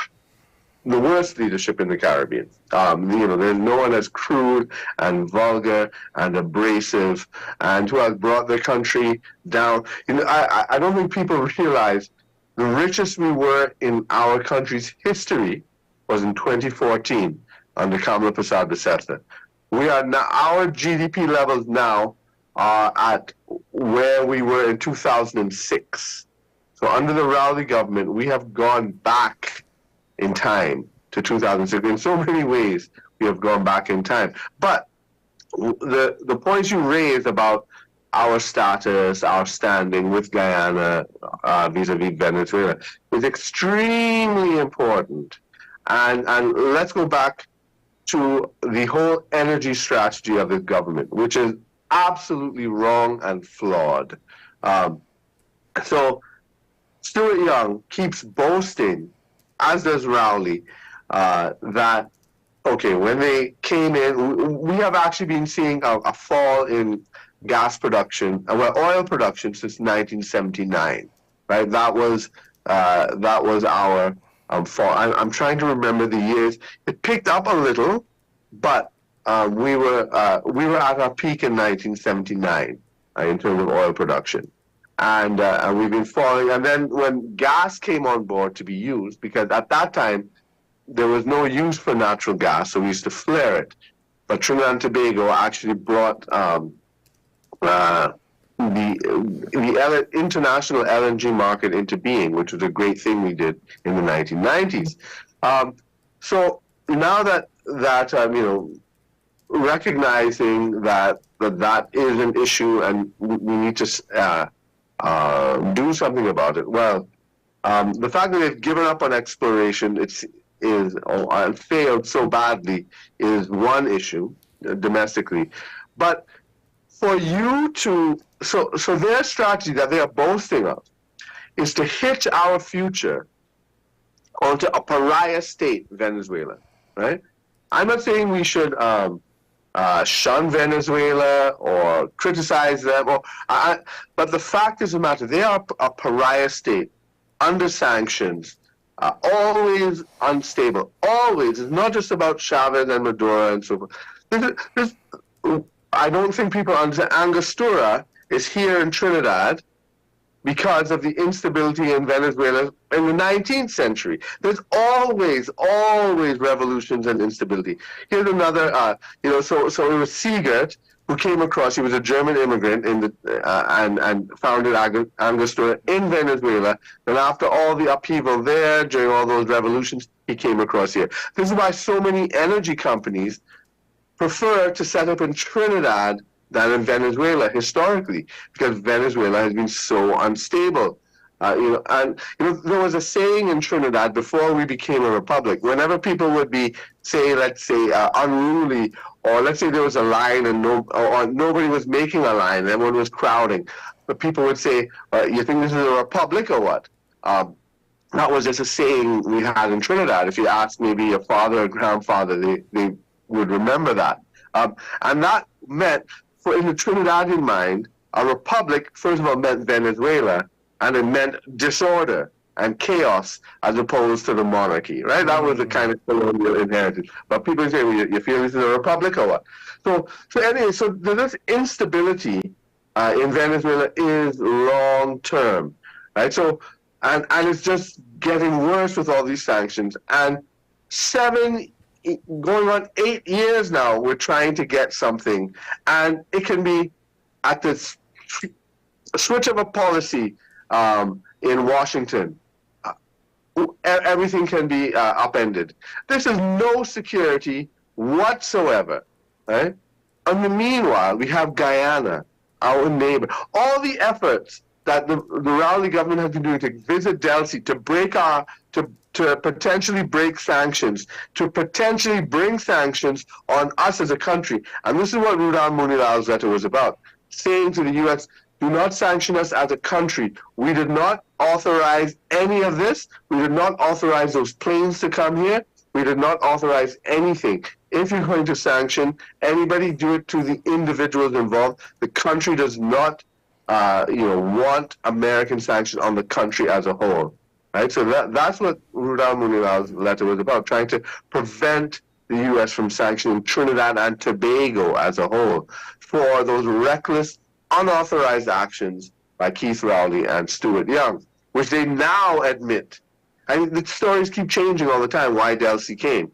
the worst leadership in the Caribbean. There's no one as crude and vulgar and abrasive and who has brought the country down. I don't think people realize the richest we were in our country's history was in 2014 under Kamala Persad-Bissessar. We are now, our GDP levels now are at where we were in 2006. So under the Rowley government, we have gone back in time to 2006. In so many ways, we have gone back in time. But the points you raised about our status, our standing with Guyana vis-a-vis Venezuela is extremely important. And let's go back to the whole energy strategy of this government, which is absolutely wrong and flawed. So Stuart Young keeps boasting, as does Rowley, that, okay, when they came in, we have actually been seeing a fall in gas production, oil production since 1979, right? That was our fall. I'm trying to remember the years. It picked up a little, but we were at our peak in 1979 in terms of oil production. And we've been falling. And then when gas came on board to be used, because at that time, there was no use for natural gas, so we used to flare it. But Trinidad and Tobago actually brought the international LNG market into being, which was a great thing we did in the 1990s. So now that recognizing that is an issue and we need to do something about it. Well, the fact that they've given up on exploration and failed so badly is one issue domestically. But for you to, so their strategy that they are boasting of is to hitch our future onto a pariah state, Venezuela, right? I'm not saying we should shun Venezuela or criticize them, but the fact is the matter, they are a pariah state under sanctions, always unstable, always. It's not just about Chavez and Maduro and so forth. I don't think people understand. Angostura is here in Trinidad because of the instability in Venezuela in the 19th century. There's always revolutions and instability. Here's another, so it was Siegert who came across, he was a German immigrant and founded Angostura in Venezuela. And after all the upheaval there, during all those revolutions, he came across here. This is why so many energy companies prefer to set up in Trinidad than in Venezuela historically, because Venezuela has been so unstable. There was a saying in Trinidad before we became a republic. Whenever people would be, unruly, or let's say there was a line and nobody was making a line, everyone was crowding, but people would say, "You think this is a republic or what?" That was just a saying we had in Trinidad. If you ask maybe your father or grandfather, they would remember that. And that meant, in the Trinidadian mind, a republic, first of all, meant Venezuela, and it meant disorder and chaos as opposed to the monarchy, right? That was the kind of colonial inheritance. But people say, well, you feel this is a republic or what? So anyway, so this instability in Venezuela is long-term, right? So, and it's just getting worse with all these sanctions. And going on 8 years now, we're trying to get something. And it can be at the switch of a policy in Washington. Everything can be upended. This is no security whatsoever, right? In the meanwhile, we have Guyana, our neighbor. All the efforts that the Rowley government has been doing to visit Delcy, to break to potentially break sanctions, to potentially bring sanctions on us as a country. And this is what Rudolph Munilal's letter was about, saying to the U.S., do not sanction us as a country. We did not authorize any of this. We did not authorize those planes to come here. We did not authorize anything. If you're going to sanction anybody, do it to the individuals involved. The country does not want American sanctions on the country as a whole, right? So that's what Rudal Munilal's letter was about, trying to prevent the U.S. from sanctioning Trinidad and Tobago as a whole for those reckless, unauthorized actions by Keith Rowley and Stuart Young, which they now admit. And the stories keep changing all the time, why Delcy came.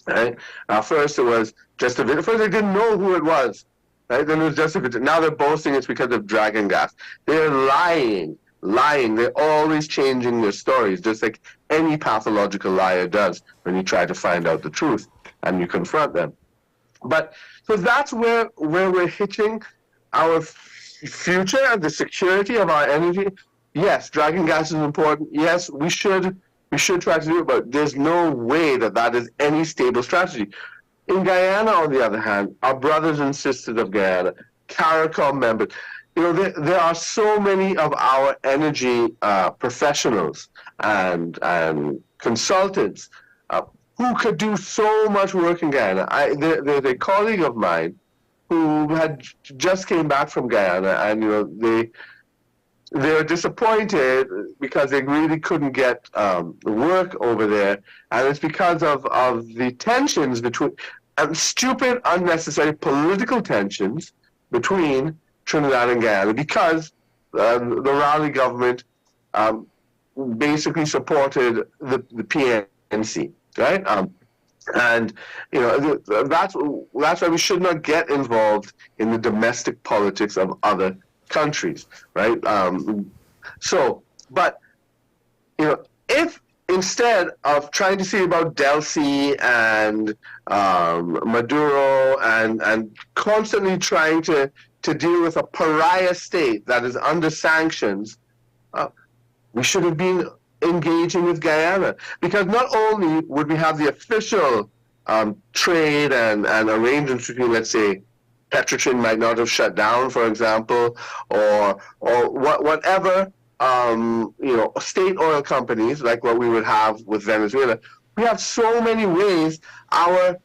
Right? First it was just a video. First they didn't know who it was. Right? Then it was just a video. Now they're boasting it's because of dragon gas. They're lying. They're always changing their stories, just like any pathological liar does when you try to find out the truth and you confront them. But so that's where we're hitching our future and the security of our energy. Yes, dragon gas is important. Yes, we should try to do it, but there's no way that is any stable strategy. In Guyana, on the other hand, our brothers and sisters of Guyana, CARICOM members, there are so many of our energy professionals and consultants who could do so much work in Guyana. There's a colleague of mine who had just came back from Guyana, and they're disappointed because they really couldn't get work over there, and it's because of the tensions between stupid, unnecessary political tensions between Trinidad and Guyana, because the Rowley government basically supported the PNC, right? And that's why we should not get involved in the domestic politics of other countries, right? But if instead of trying to see about Delcy and Maduro and constantly trying to deal with a pariah state that is under sanctions, we should have been engaging with Guyana, because not only would we have the official trade and arrangements between, let's say, Petrotrin might not have shut down, for example, or whatever, state oil companies like what we would have with Venezuela. We have so many ways our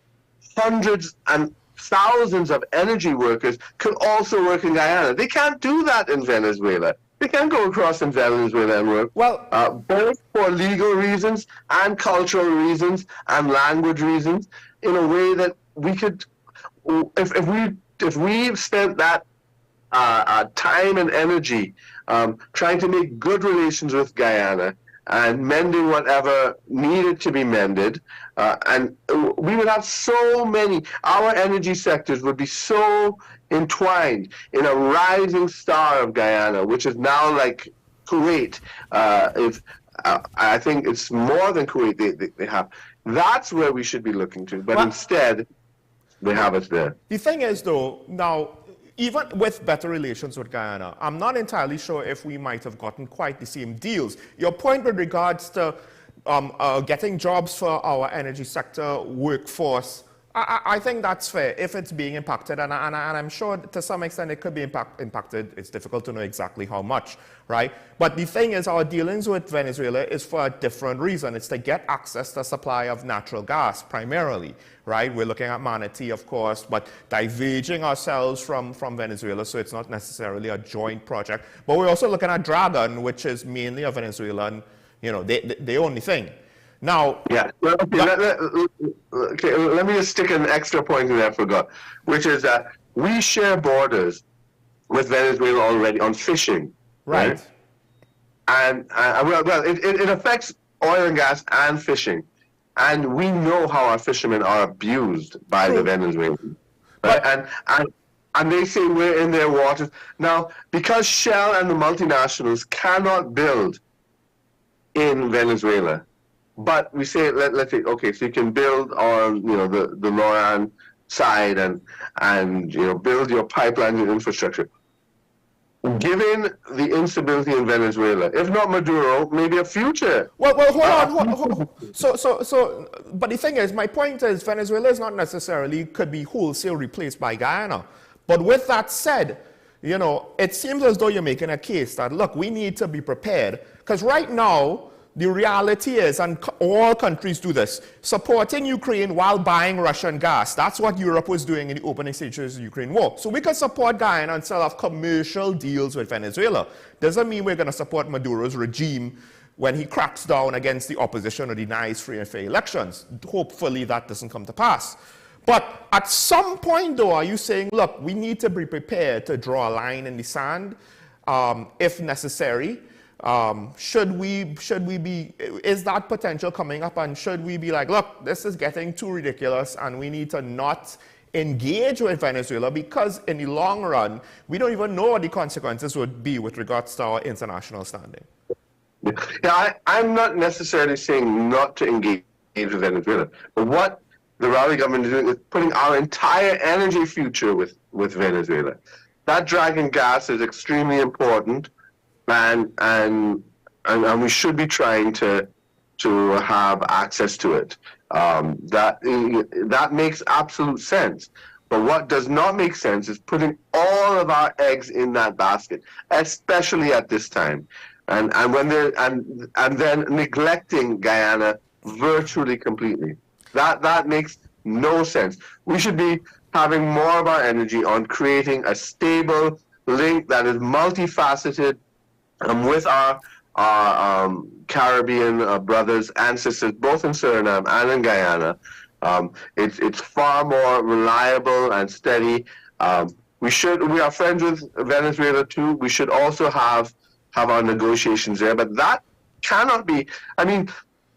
hundreds and thousands of energy workers could also work in Guyana. They can't do that in Venezuela. They can't go across in Venezuela and work. Well, both for legal reasons and cultural reasons and language reasons, in a way that we could, if we spent that time and energy trying to make good relations with Guyana and mending whatever needed to be mended, and we would have so many, our energy sectors would be so entwined in a rising star of Guyana, which is now like Kuwait. I think it's more than Kuwait they have. That's where we should be looking to, but instead, they have us there. The thing is, though, now, even with better relations with Guyana, I'm not entirely sure if we might have gotten quite the same deals. Your point with regards to getting jobs for our energy sector workforce, I think that's fair if it's being impacted, and I'm sure to some extent it could be impacted. It's difficult to know exactly how much, right? But the thing is, our dealings with Venezuela is for a different reason. It's to get access to supply of natural gas primarily, right? We're looking at Manatee, of course, but diverging ourselves from Venezuela, so it's not necessarily a joint project. But we're also looking at Dragon, which is mainly a Venezuelan, the only thing. Now, yeah. Well, let me just stick an extra point in there I forgot, which is that we share borders with Venezuela already on fishing, right? And it affects oil and gas and fishing, and we know how our fishermen are abused by the Venezuelans, right? And they say we're in their waters now because Shell and the multinationals cannot build in Venezuela. But we say, let's say, okay, so you can build on, the Loran side and build your pipelines and infrastructure. Given the instability in Venezuela, if not Maduro, maybe a future. Well, hold on. So, but the thing is, my point is, Venezuela is not necessarily could be wholesale replaced by Guyana. But with that said, it seems as though you're making a case that, look, we need to be prepared. Because right now, the reality is, and all countries do this, supporting Ukraine while buying Russian gas. That's what Europe was doing in the opening stages of the Ukraine war. So we can support Guyana and still have commercial deals with Venezuela. Doesn't mean we're going to support Maduro's regime when he cracks down against the opposition or denies free and fair elections. Hopefully that doesn't come to pass. But at some point, though, are you saying, look, we need to be prepared to draw a line in the sand if necessary? Should we be, is that potential coming up, and should we be like, look, this is getting too ridiculous and we need to not engage with Venezuela, because in the long run, we don't even know what the consequences would be with regards to our international standing? Yeah, I'm not necessarily saying not to engage with Venezuela, but what the Raleigh government is doing is putting our entire energy future with Venezuela. That dragon gas is extremely important, and we should be trying to have access to it. That makes absolute sense. But what does not make sense is putting all of our eggs in that basket, especially at this time. And then neglecting Guyana virtually completely. That makes no sense. We should be having more of our energy on creating a stable link that is multifaceted with our Caribbean brothers and sisters, both in Suriname and in Guyana. It's far more reliable and steady. We are friends with Venezuela too. We should also have our negotiations there, but that cannot be. I mean,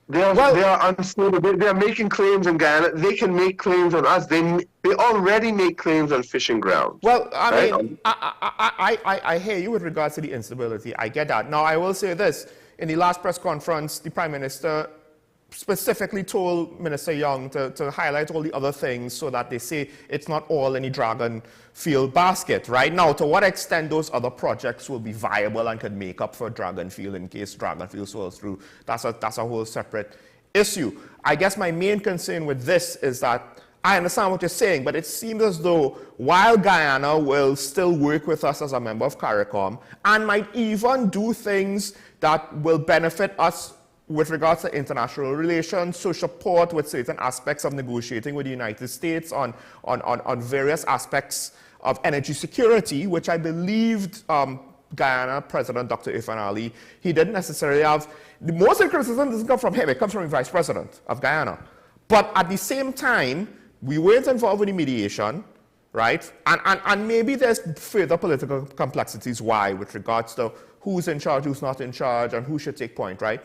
they are unstable. They are making claims in Guyana. They can make claims on us. They already make claims on fishing grounds. Well, I mean, I hear you with regards to the instability. I get that. Now, I will say this. In the last press conference, the Prime Minister specifically told Minister Young to highlight all the other things so that they say it's not all in the Dragon Field basket. Right now, to what extent those other projects will be viable and could make up for Dragon Field in case Dragon Field falls through, that's a whole separate issue. I guess my main concern with this is that I understand what you're saying, but it seems as though while Guyana will still work with us as a member of CARICOM and might even do things that will benefit us with regards to international relations, so support with certain aspects of negotiating with the United States on various aspects of energy security, which I believed Guyana President Dr. Irfan Ali, he didn't necessarily have. Most of the criticism doesn't come from him, it comes from the Vice President of Guyana. But at the same time, we weren't involved with the mediation, right? And maybe there's further political complexities why with regards to who's in charge, who's not in charge, and who should take point, right?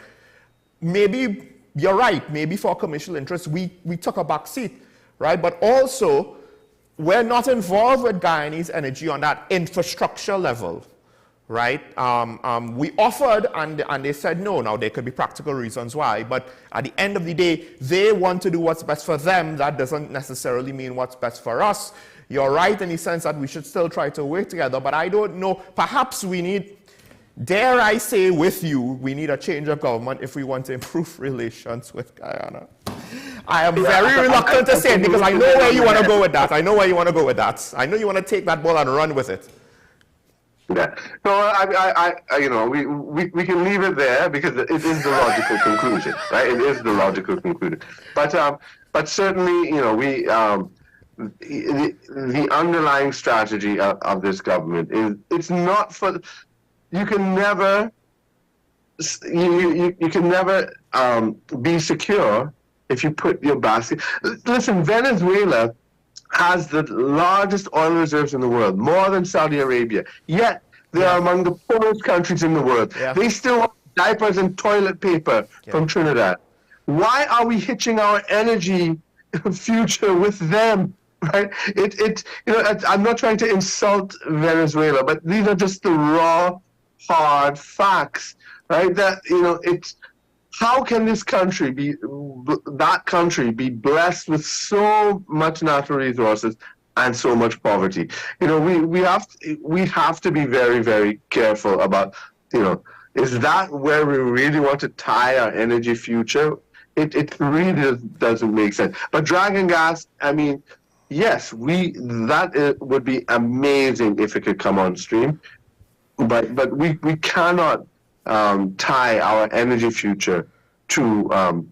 Maybe you're right, maybe for commercial interests, we took a back seat, right? But also, we're not involved with Guyanese energy on that infrastructure level, right? We offered and they said no. Now, there could be practical reasons why, but at the end of the day, they want to do what's best for them. That doesn't necessarily mean what's best for us. You're right in the sense that we should still try to work together, but I don't know, perhaps we need, dare I say with you, we need a change of government if we want to improve relations with Guyana. I am very reluctant to say it because I know where you want to go with that. I know where you want to go with that. I know you want to take that ball and run with it. Yeah. No, we can leave it there because it is the logical conclusion, right? It is the logical conclusion. But certainly, you know, the underlying strategy of this government is it's not for. You can never be secure if you put your basket. Listen, Venezuela has the largest oil reserves in the world, more than Saudi Arabia. Yet they are among the poorest countries in the world. Yeah. They still want diapers and toilet paper from Trinidad. Why are we hitching our energy future with them? Right? I'm not trying to insult Venezuela, but these are just the raw, hard facts, right? That it's how can this country be blessed with so much natural resources and so much poverty? We have to be very, very careful about, is that where we really want to tie our energy future? It really doesn't make sense. But Dragon gas, I mean, yes, that would be amazing if it could come on stream. But we cannot tie our energy future to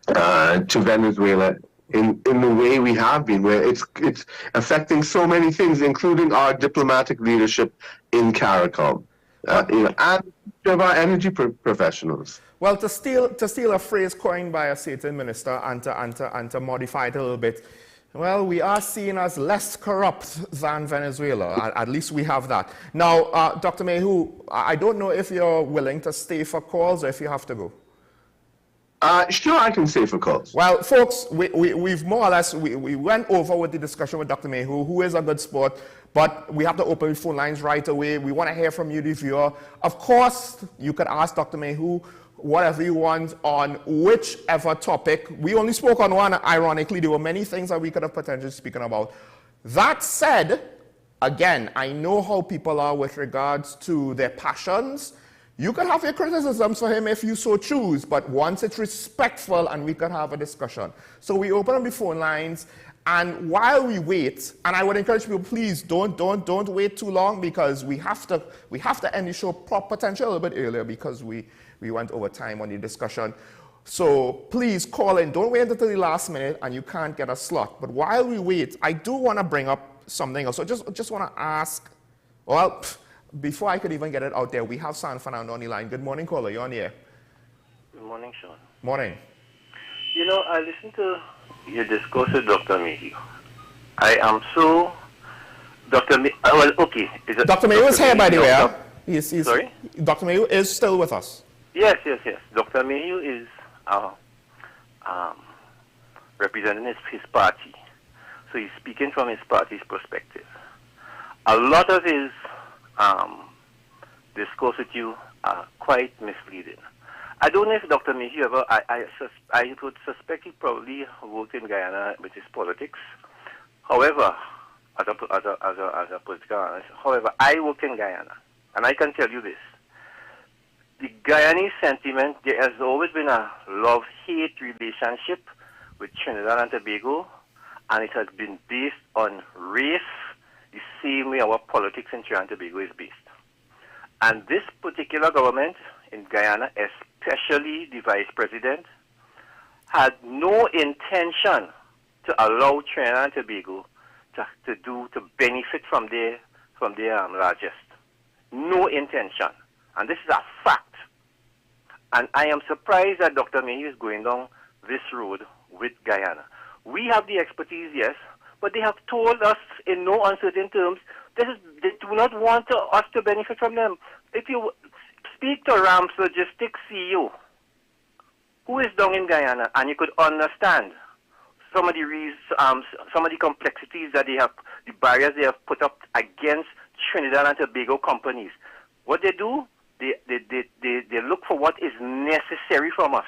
Venezuela in the way we have been, where it's affecting so many things, including our diplomatic leadership in CARICOM, and of our energy professionals. Well, to steal a phrase coined by a certain minister and to modify it a little bit, well, we are seen as less corrupt than Venezuela. At least we have that. Now, Dr. Mayhew, I don't know if you're willing to stay for calls or if you have to go. Sure, I can stay for calls. Well, folks, we've more or less, we went over with the discussion with Dr. Mayhew, who is a good sport, but we have to open phone lines right away. We want to hear from you, the viewer. Of course, you could ask Dr. Mayhew whatever you want on whichever topic. We only spoke on one, ironically. There were many things that we could have potentially spoken about. That said, again, I know how people are with regards to their passions. You can have your criticisms for him if you so choose, but once it's respectful and we can have a discussion. So we open up the phone lines, and while we wait, and I would encourage people, please don't wait too long, because we have to end the show potentially a little bit earlier because we went over time on the discussion. So please call in. Don't wait until the last minute and you can't get a slot. But while we wait, I do want to bring up something else. So just want to ask, well, before I could even get it out there, we have San Fernando on the line. Good morning, caller. You're on the air. Good morning, Sean. Morning. You know, I listened to your discourse with Dr. Mayhew. I am so... well, okay. Dr. Mayhew is here, by the way. He's, sorry? Dr. Mayhew is still with us. Yes. Dr. Mayhew is representing his party. So he's speaking from his party's perspective. A lot of his discourse with you are quite misleading. I don't know if Dr. Mayhew ever, I would suspect he probably worked in Guyana with his politics. However, as a political analyst, however, I work in Guyana, and I can tell you this. The Guyanese sentiment, there has always been a love-hate relationship with Trinidad and Tobago, and it has been based on race, the same way our politics in Trinidad and Tobago is based. And this particular government in Guyana, especially the vice president, had no intention to allow Trinidad and Tobago to benefit from their largest. No intention. And this is a fact. And I am surprised that Dr. Mayhew is going down this road with Guyana. We have the expertise, yes, but they have told us in no uncertain terms they do not want us to benefit from them. If you speak to Ram's Logistics CEO, who is down in Guyana, and you could understand some of the complexities that they have, the barriers they have put up against Trinidad and Tobago companies. What they do, they look for what is necessary from us.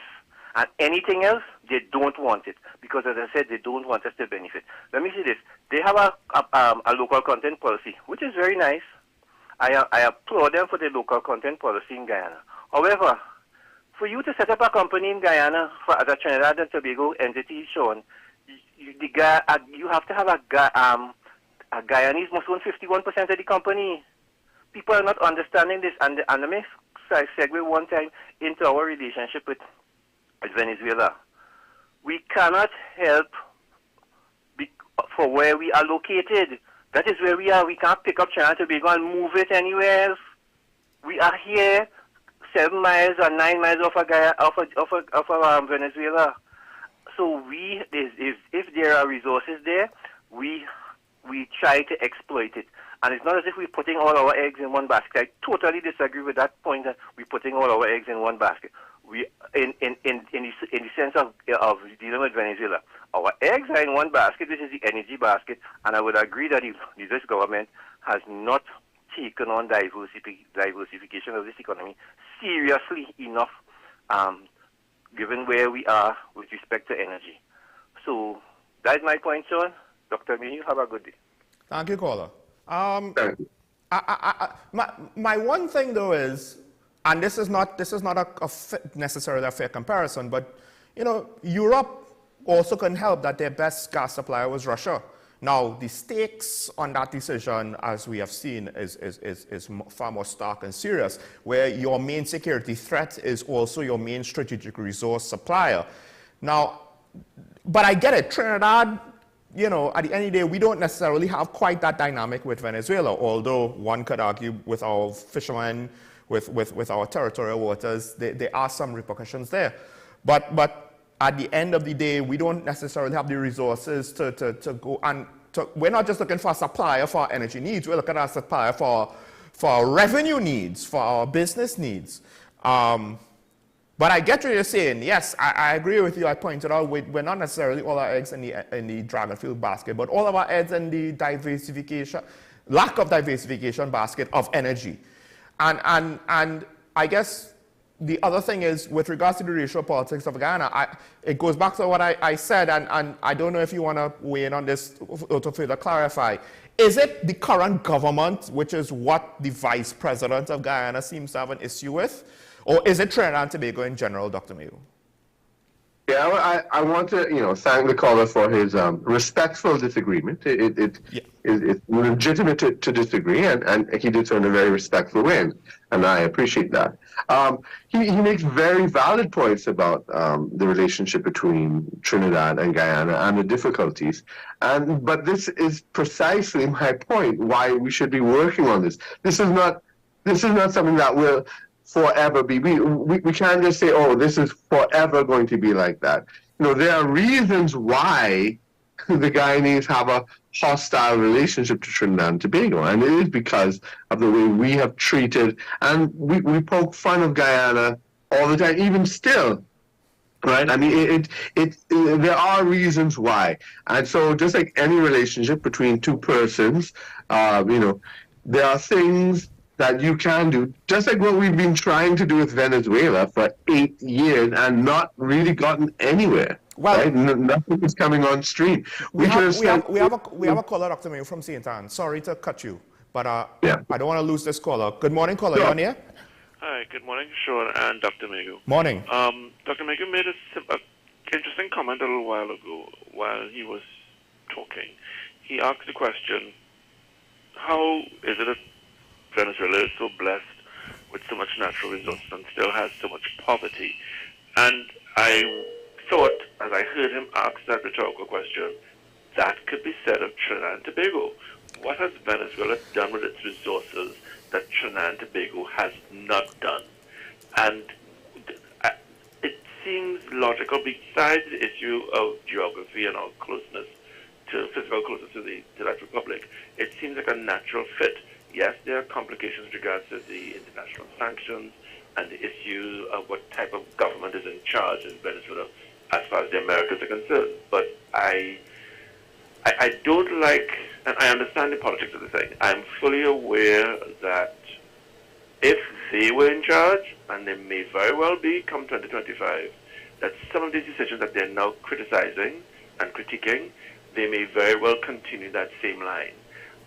And anything else, they don't want it. Because as I said, they don't want us to benefit. Let me see this. They have a local content policy, which is very nice. I applaud them for the local content policy in Guyana. However, for you to set up a company in Guyana as a Trinidad and Tobago entity, Sean, you have to have a Guyanese must own 51% of the company. People are not understanding this, and let me segue one time into our relationship with Venezuela. We cannot help for where we are located. That is where we are. We can't pick up Trinidad and Tobago and move it anywhere else. We are here 7 miles or 9 miles off Venezuela. So if there are resources there, we try to exploit it. And it's not as if we're putting all our eggs in one basket. I totally disagree with that point that we're putting all our eggs in one basket. We, in the sense of dealing with Venezuela, our eggs are in one basket. This is the energy basket, and I would agree that this government has not taken on diversification of this economy seriously enough, given where we are with respect to energy. So that's my point, Sean. Dr. Mayhew, have a good day. Thank you, caller. My one thing though is, and this is not necessarily a fair comparison, but you know, Europe also couldn't help that their best gas supplier was Russia. Now, the stakes on that decision, as we have seen, is far more stark and serious, where your main security threat is also your main strategic resource supplier. Now, but I get it, Trinidad, you know, at the end of the day, we don't necessarily have quite that dynamic with Venezuela, although one could argue with our fishermen, with our territorial waters, there are some repercussions there. But at the end of the day, we don't necessarily have the resources to go and we're not just looking for a supplier for our energy needs, we're looking at a supplier for our revenue needs, for our business needs. But I get what you're saying. Yes, I agree with you. I pointed out we're not necessarily all our eggs in the Dragonfield basket, but all of our eggs in the lack of diversification basket of energy. And I guess the other thing is, with regards to the racial politics of Guyana, it goes back to what I said, and I don't know if you want to weigh in on this or to further clarify. Is it the current government, which is what the vice president of Guyana seems to have an issue with, or is it Trinidad and Tobago in general, Dr. Mayo? Yeah, I want to, thank the caller for his respectful disagreement. It's legitimate to disagree, and he did so in a very respectful way, and I appreciate that. He makes very valid points about the relationship between Trinidad and Guyana and the difficulties. But this is precisely my point, why we should be working on this. This is not something that will forever be. We can't just say, oh, this is forever going to be like that. There are reasons why the Guyanese have a hostile relationship to Trinidad and Tobago, and it is because of the way we have treated, and we poke fun of Guyana all the time, even still, right? I mean, there are reasons why. And so just like any relationship between two persons, there are things that you can do, just like what we've been trying to do with Venezuela for 8 years and not really gotten anywhere. Well, right? Nothing is coming on stream. We have a caller, Dr. Mayo, from St. Anne. Sorry to cut you, but I don't want to lose this caller. Good morning, caller. You're on here? Hi, good morning, Sean and Dr. Mayo. Morning. Dr. Mayo made an interesting comment a little while ago while he was talking. He asked the question, how is it that Venezuela is so blessed with so much natural resources and still has so much poverty? And I thought, as I heard him ask that rhetorical question, that could be said of Trinidad and Tobago. What has Venezuela done with its resources that Trinidad and Tobago has not done? And it seems logical, besides the issue of geography and our closeness physical closeness to that republic, it seems like a natural fit. Yes, there are complications with regards to the international sanctions and the issue of what type of government is in charge in Venezuela as far as the Americans are concerned. But I don't like, and I understand the politics of the thing. I'm fully aware that if they were in charge, and they may very well be come 2025, that some of these decisions that they're now criticizing and critiquing, they may very well continue that same line.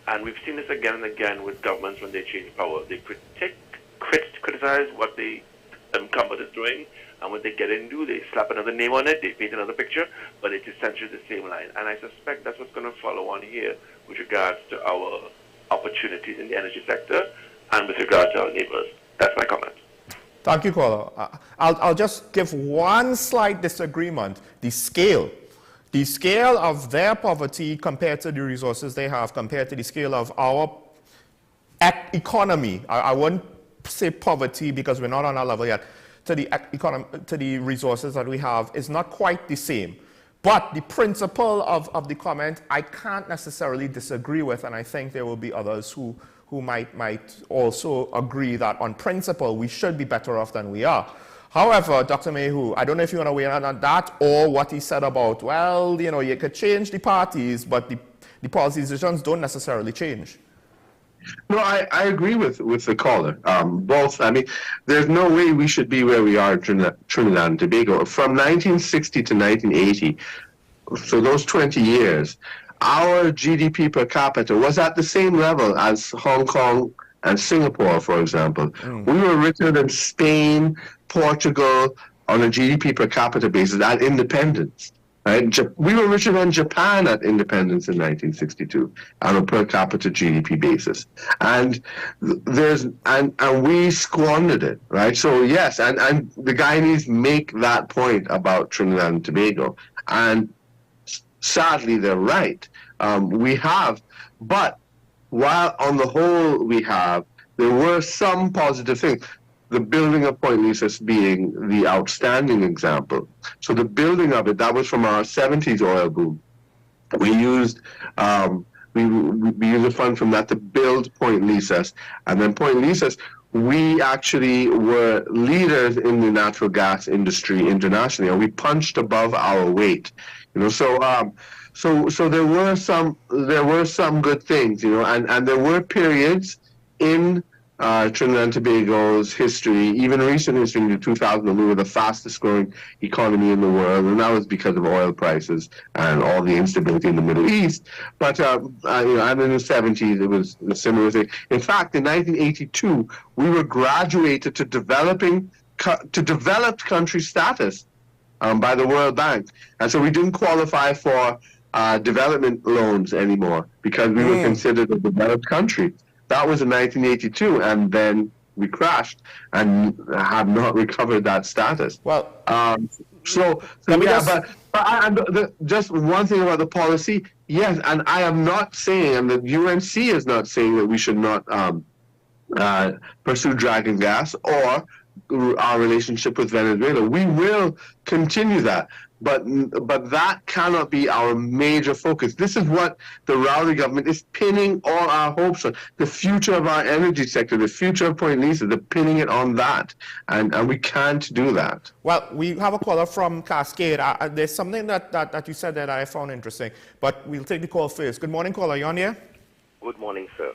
And we've seen this again and again with governments when they change power. They criticize what the incumbent is doing, and when they get in, they slap another name on it, they paint another picture, but it's essentially the same line. And I suspect that's what's going to follow on here with regards to our opportunities in the energy sector and with regards to our neighbors. That's my comment. Thank you, caller. I'll just give one slight disagreement. The scale of their poverty compared to the resources they have, compared to the scale of our economy. I wouldn't say poverty because we're not on our level yet. To the economy, to the resources that we have is not quite the same. But the principle of the comment, I can't necessarily disagree with, and I think there will be others who might also agree that on principle we should be better off than we are. However, Dr. Mayhew, I don't know if you want to weigh in on that or what he said about, well, you could change the parties, but the policy decisions don't necessarily change. No, I agree with the caller. Both, I mean, there's no way we should be where we are in Trinidad and Tobago. From 1960 to 1980, so those 20 years, our GDP per capita was at the same level as Hong Kong and Singapore, for example. We were richer than Spain, Portugal, on a GDP per capita basis at independence. Right? We were richer than Japan at independence in 1962 on a per capita GDP basis, and we squandered it, right? So yes, and the Guyanese make that point about Trinidad and Tobago, and sadly they're right. We have, but while on the whole we have, there were some positive things. The building of Point Lisas being the outstanding example. So the building of it, that was from our 70s oil boom. We used we used a fund from that to build Point Lisas, and then Point Lisas, we actually were leaders in the natural gas industry internationally, and we punched above our weight. So there were some good things, and there were periods in Trinidad and Tobago's history, even recent history, in the 2000s, we were the fastest growing economy in the world, and that was because of oil prices and all the instability in the Middle East. But and in the 70s, it was a similar thing. In fact, in 1982, we were graduated to developed country status by the World Bank, and so we didn't qualify for development loans anymore because we were considered a developed country. That was in 1982, and then we crashed and have not recovered that status. Well, just one thing about the policy. Yes, and I am not saying, and the UNC is not saying that we should not pursue dragon gas or our relationship with Venezuela. We will continue that. But that cannot be our major focus. This is what the Rowley government is pinning all our hopes on. The future of our energy sector, the future of Point Lisa, they're pinning it on that. And we can't do that. Well, we have a caller from Cascade. There's something that you said that I found interesting, but we'll take the call first. Good morning, caller. You on here? Good morning, sir.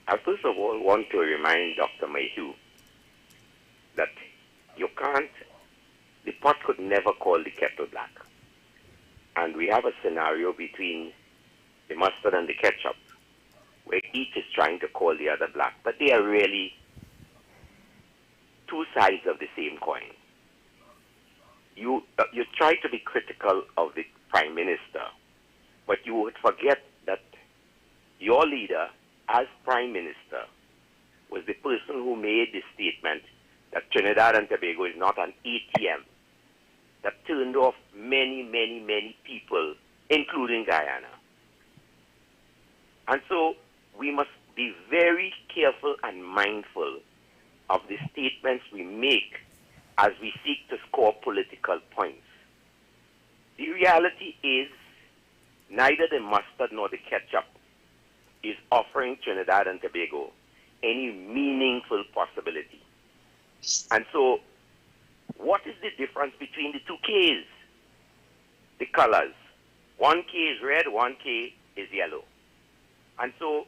I first of all want to remind Dr. Mayhew that you can't, the pot could never call the kettle black. And we have a scenario between the mustard and the ketchup where each is trying to call the other black, but they are really two sides of the same coin. You try to be critical of the Prime Minister, but you would forget that your leader, as Prime Minister, was the person who made the statement that Trinidad and Tobago is not an ATM, that turned off many, many, many people, including Guyana. And so we must be very careful and mindful of the statements we make as we seek to score political points. The reality is neither the mustard nor the ketchup is offering Trinidad and Tobago any meaningful possibility. And so what is the difference between the two Ks? The colors. One K is red, one K is yellow. And so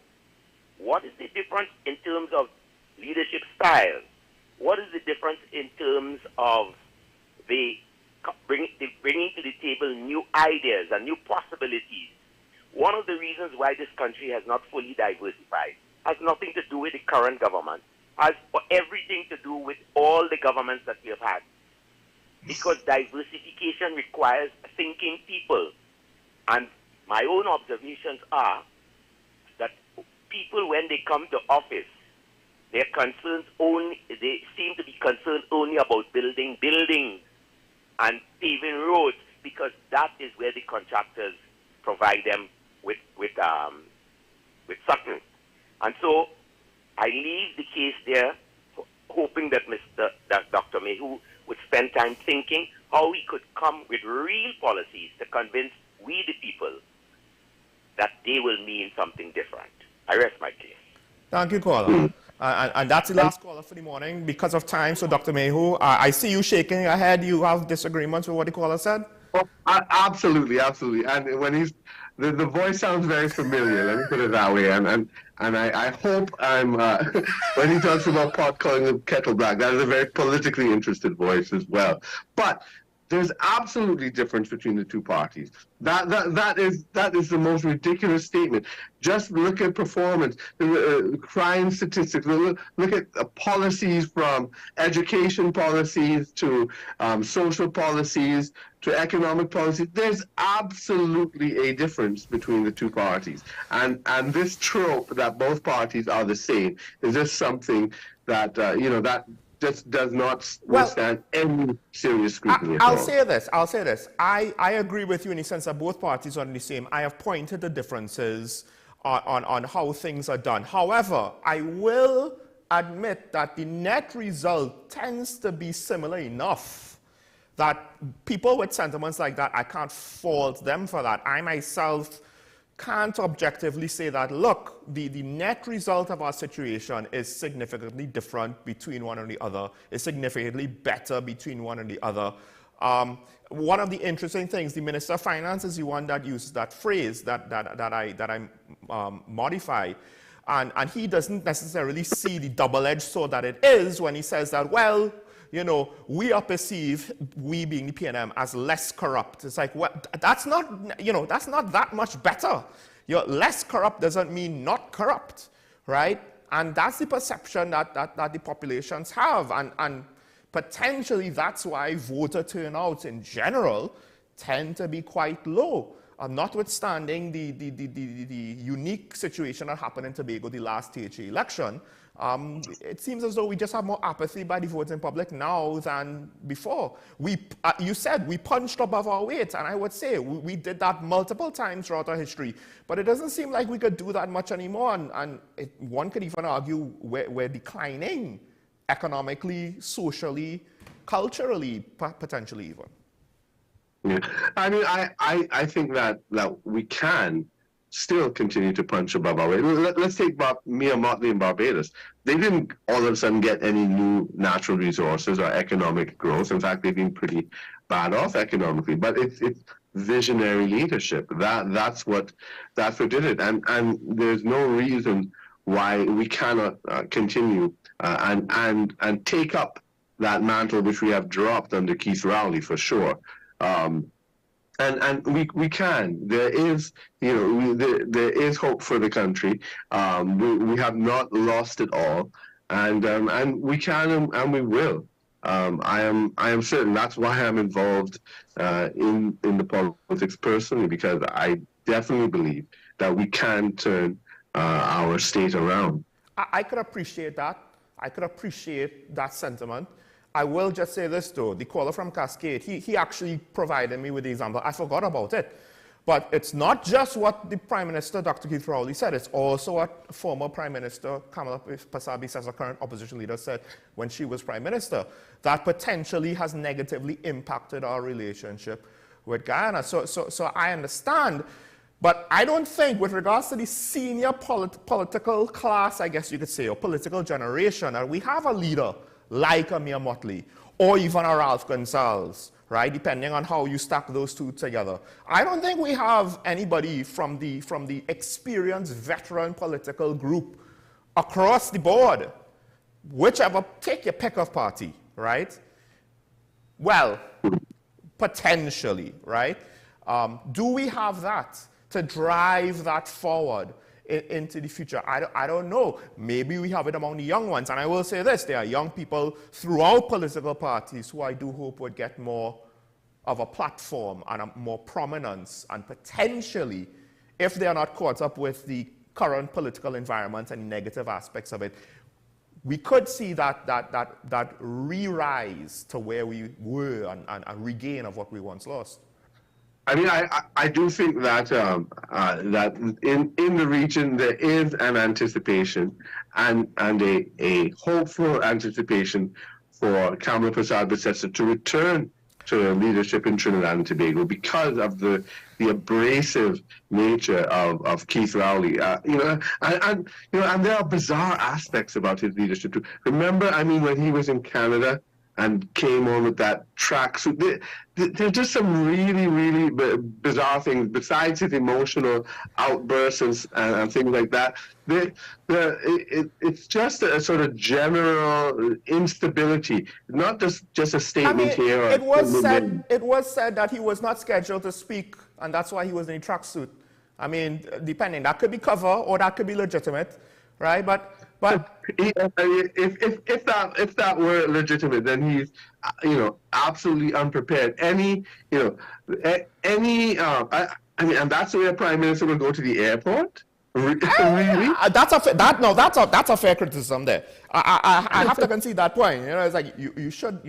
what is the difference in terms of leadership style? What is the difference in terms of bringing to the table new ideas and new possibilities? One of the reasons why this country has not fully diversified has nothing to do with the current government, has everything to do with all the governments that we have had. Because diversification requires thinking people. And my own observations are that people, when they come to office, they seem to be concerned only about building buildings and paving roads, because that is where the contractors provide them with something. And so I leave the case there, hoping that Dr. Mayhew would spend time thinking how we could come with real policies to convince we the people that they will mean something different. I rest my case. Thank you, caller. And that's the last caller for the morning because of time. So, Dr. Mayhew, I see you shaking your head. You have disagreements with what the caller said? Oh, absolutely. And when the voice sounds very familiar, let me put it that way. And I hope I'm, when he talks about pot calling the kettle black, that is a very politically interested voice as well. But There's absolutely difference between the two parties. That is the most ridiculous statement. Just look at performance, crime statistics. Look at policies, from education policies to social policies to economic policies. There's absolutely a difference between the two parties, and this trope that both parties are the same is just something that that just does not withstand any serious scrutiny at all. I'll say this. I agree with you in the sense that both parties are the same. I have pointed the differences on how things are done. However, I will admit that the net result tends to be similar enough that people with sentiments like that, I can't fault them for that. I myself can't objectively say that, look, the net result of our situation is significantly different between one and the other, is significantly better between one and the other. One of the interesting things, the Minister of Finance is the one that uses that phrase that I modify, and he doesn't necessarily see the double-edged sword that it is when he says that, well, we are perceived, we being the PNM, as less corrupt. It's like, well, that's not that much better. Less corrupt doesn't mean not corrupt, right? And that's the perception that the populations have. And potentially that's why voter turnouts in general tend to be quite low. Notwithstanding the unique situation that happened in Tobago the last THA election, it seems as though we just have more apathy by the voting public now than before. You said we punched above our weight, and I would say we did that multiple times throughout our history, but it doesn't seem like we could do that much anymore, and one could even argue we're declining economically, socially, culturally, potentially even. Yeah. I mean, I think that we can still continue to punch above our weight. Let's take Mia Mottley in Barbados. They didn't all of a sudden get any new natural resources or economic growth. In fact, they've been pretty bad off economically. But it's visionary leadership. That's what did it. And there's no reason why we cannot continue and take up that mantle which we have dropped under Keith Rowley for sure. And we can. There is, there is hope for the country. We have not lost it all, and we can and we will. I am certain. That's why I'm involved in the politics personally, because I definitely believe that we can turn our state around. I could appreciate that. I could appreciate that sentiment. I will just say this though, the caller from Cascade, he actually provided me with the example. I forgot about it. But it's not just what the Prime Minister, Dr. Keith Rowley, said. It's also what former Prime Minister Kamala Pasabi, as a current opposition leader, said when she was Prime Minister. That potentially has negatively impacted our relationship with Guyana. So I understand. But I don't think, with regards to the senior political class, I guess you could say, or political generation, that we have a leader like a Mia Mottley, or even a Ralph Gonsalves, right? Depending on how you stack those two together. I don't think we have anybody from the experienced veteran political group across the board, whichever, take your pick of party, right? Well, potentially, right? Do we have that to drive that forward into the future? I don't know. Maybe we have it among the young ones. And I will say this, there are young people throughout political parties who I do hope would get more of a platform and a more prominence, and potentially, if they are not caught up with the current political environment and negative aspects of it, we could see that re-rise to where we were and a regain of what we once lost. I mean, I do think that that in the region there is an anticipation and a hopeful anticipation for Kamala Prasad-Bissessar to return to leadership in Trinidad and Tobago because of the abrasive nature of Keith Rowley. And there are bizarre aspects about his leadership too. Remember, I mean, when he was in Canada and came on with that tracksuit. There's just some really, really bizarre things besides his emotional outbursts and things like that. It's just a sort of general instability, not just a statement here. It was said that he was not scheduled to speak, and that's why he was in a tracksuit. I mean, depending, that could be cover or that could be legitimate, right? But if that were legitimate, then he's absolutely unprepared. I mean, and that's the way a prime minister will go to the airport. Really? That's a fair criticism there. I have to concede that point. It's like you should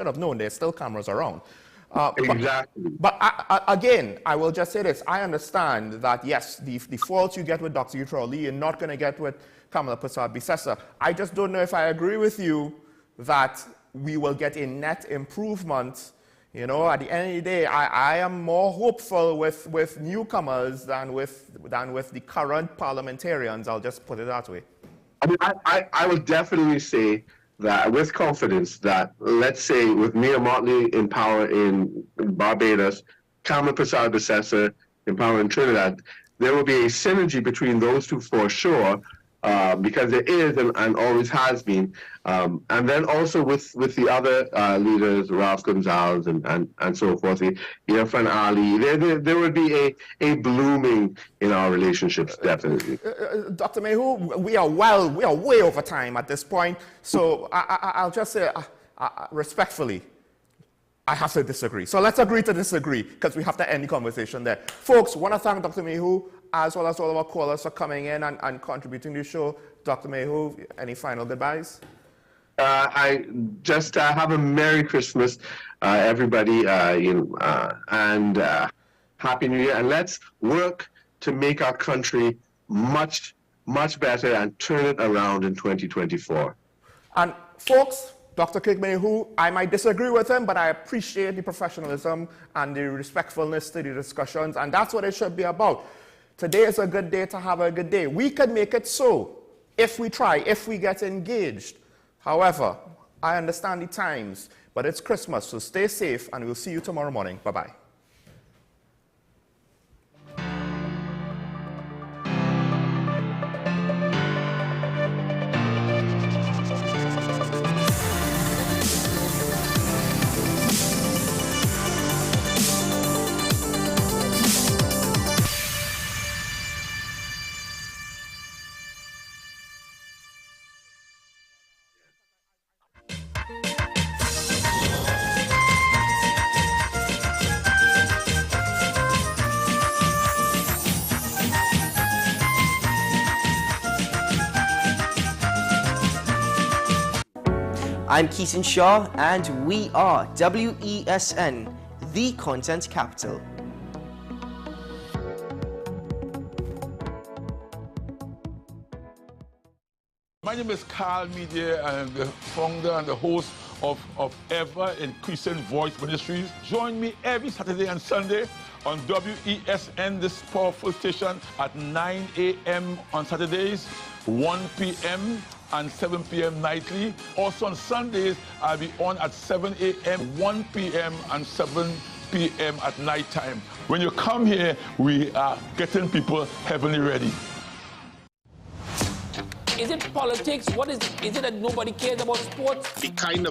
have known there's still cameras around. Exactly. But again, I will just say this. I understand that, yes, the faults you get with Dr. Utroli, you're not going to get with Kamala Persad-Bissessar. I just don't know if I agree with you that we will get a net improvement. At the end of the day, I am more hopeful with newcomers than with the current parliamentarians. I'll just put it that way. I mean, I would definitely say that with confidence that, let's say, with Mia Mottley in power in Barbados, Kamala Persad-Bissessar in power in Trinidad, there will be a synergy between those two for sure, because there is and always has been. And then also with the other leaders, Ralph Gonzalez and so forth, Irfan Ali, there would be a blooming in our relationships, definitely. Dr. Mayhew, we are way over time at this point. So I'll just say, respectfully, I have to disagree. So let's agree to disagree, because we have to end the conversation there. Folks, want to thank Dr. Mayhew, as well as all of our callers for coming in and contributing to the show. Dr. Mayhew, any final goodbyes? I just have a Merry Christmas, everybody, and Happy New Year. And let's work to make our country much, much better and turn it around in 2024. And folks, Dr. Kirk Mayhew, I might disagree with him, but I appreciate the professionalism and the respectfulness to the discussions, and that's what it should be about. Today is a good day to have a good day. We could make it so if we try, if we get engaged. However, I understand the times, but it's Christmas, so stay safe, and we'll see you tomorrow morning. Bye-bye. I'm Keaton Shaw, and we are WESN, the content capital. My name is Carl Media. I'm the founder and the host of Ever Increasing Voice Ministries. Join me every Saturday and Sunday on WESN, this powerful station, at 9 a.m. on Saturdays, 1 p.m. and 7 p.m. nightly. Also on Sundays, I'll be on at 7 a.m., 1 p.m. and 7 p.m. at night time. When you come here, we are getting people heavenly ready. Is it politics? What is it? Is it that nobody cares about sports? The kind of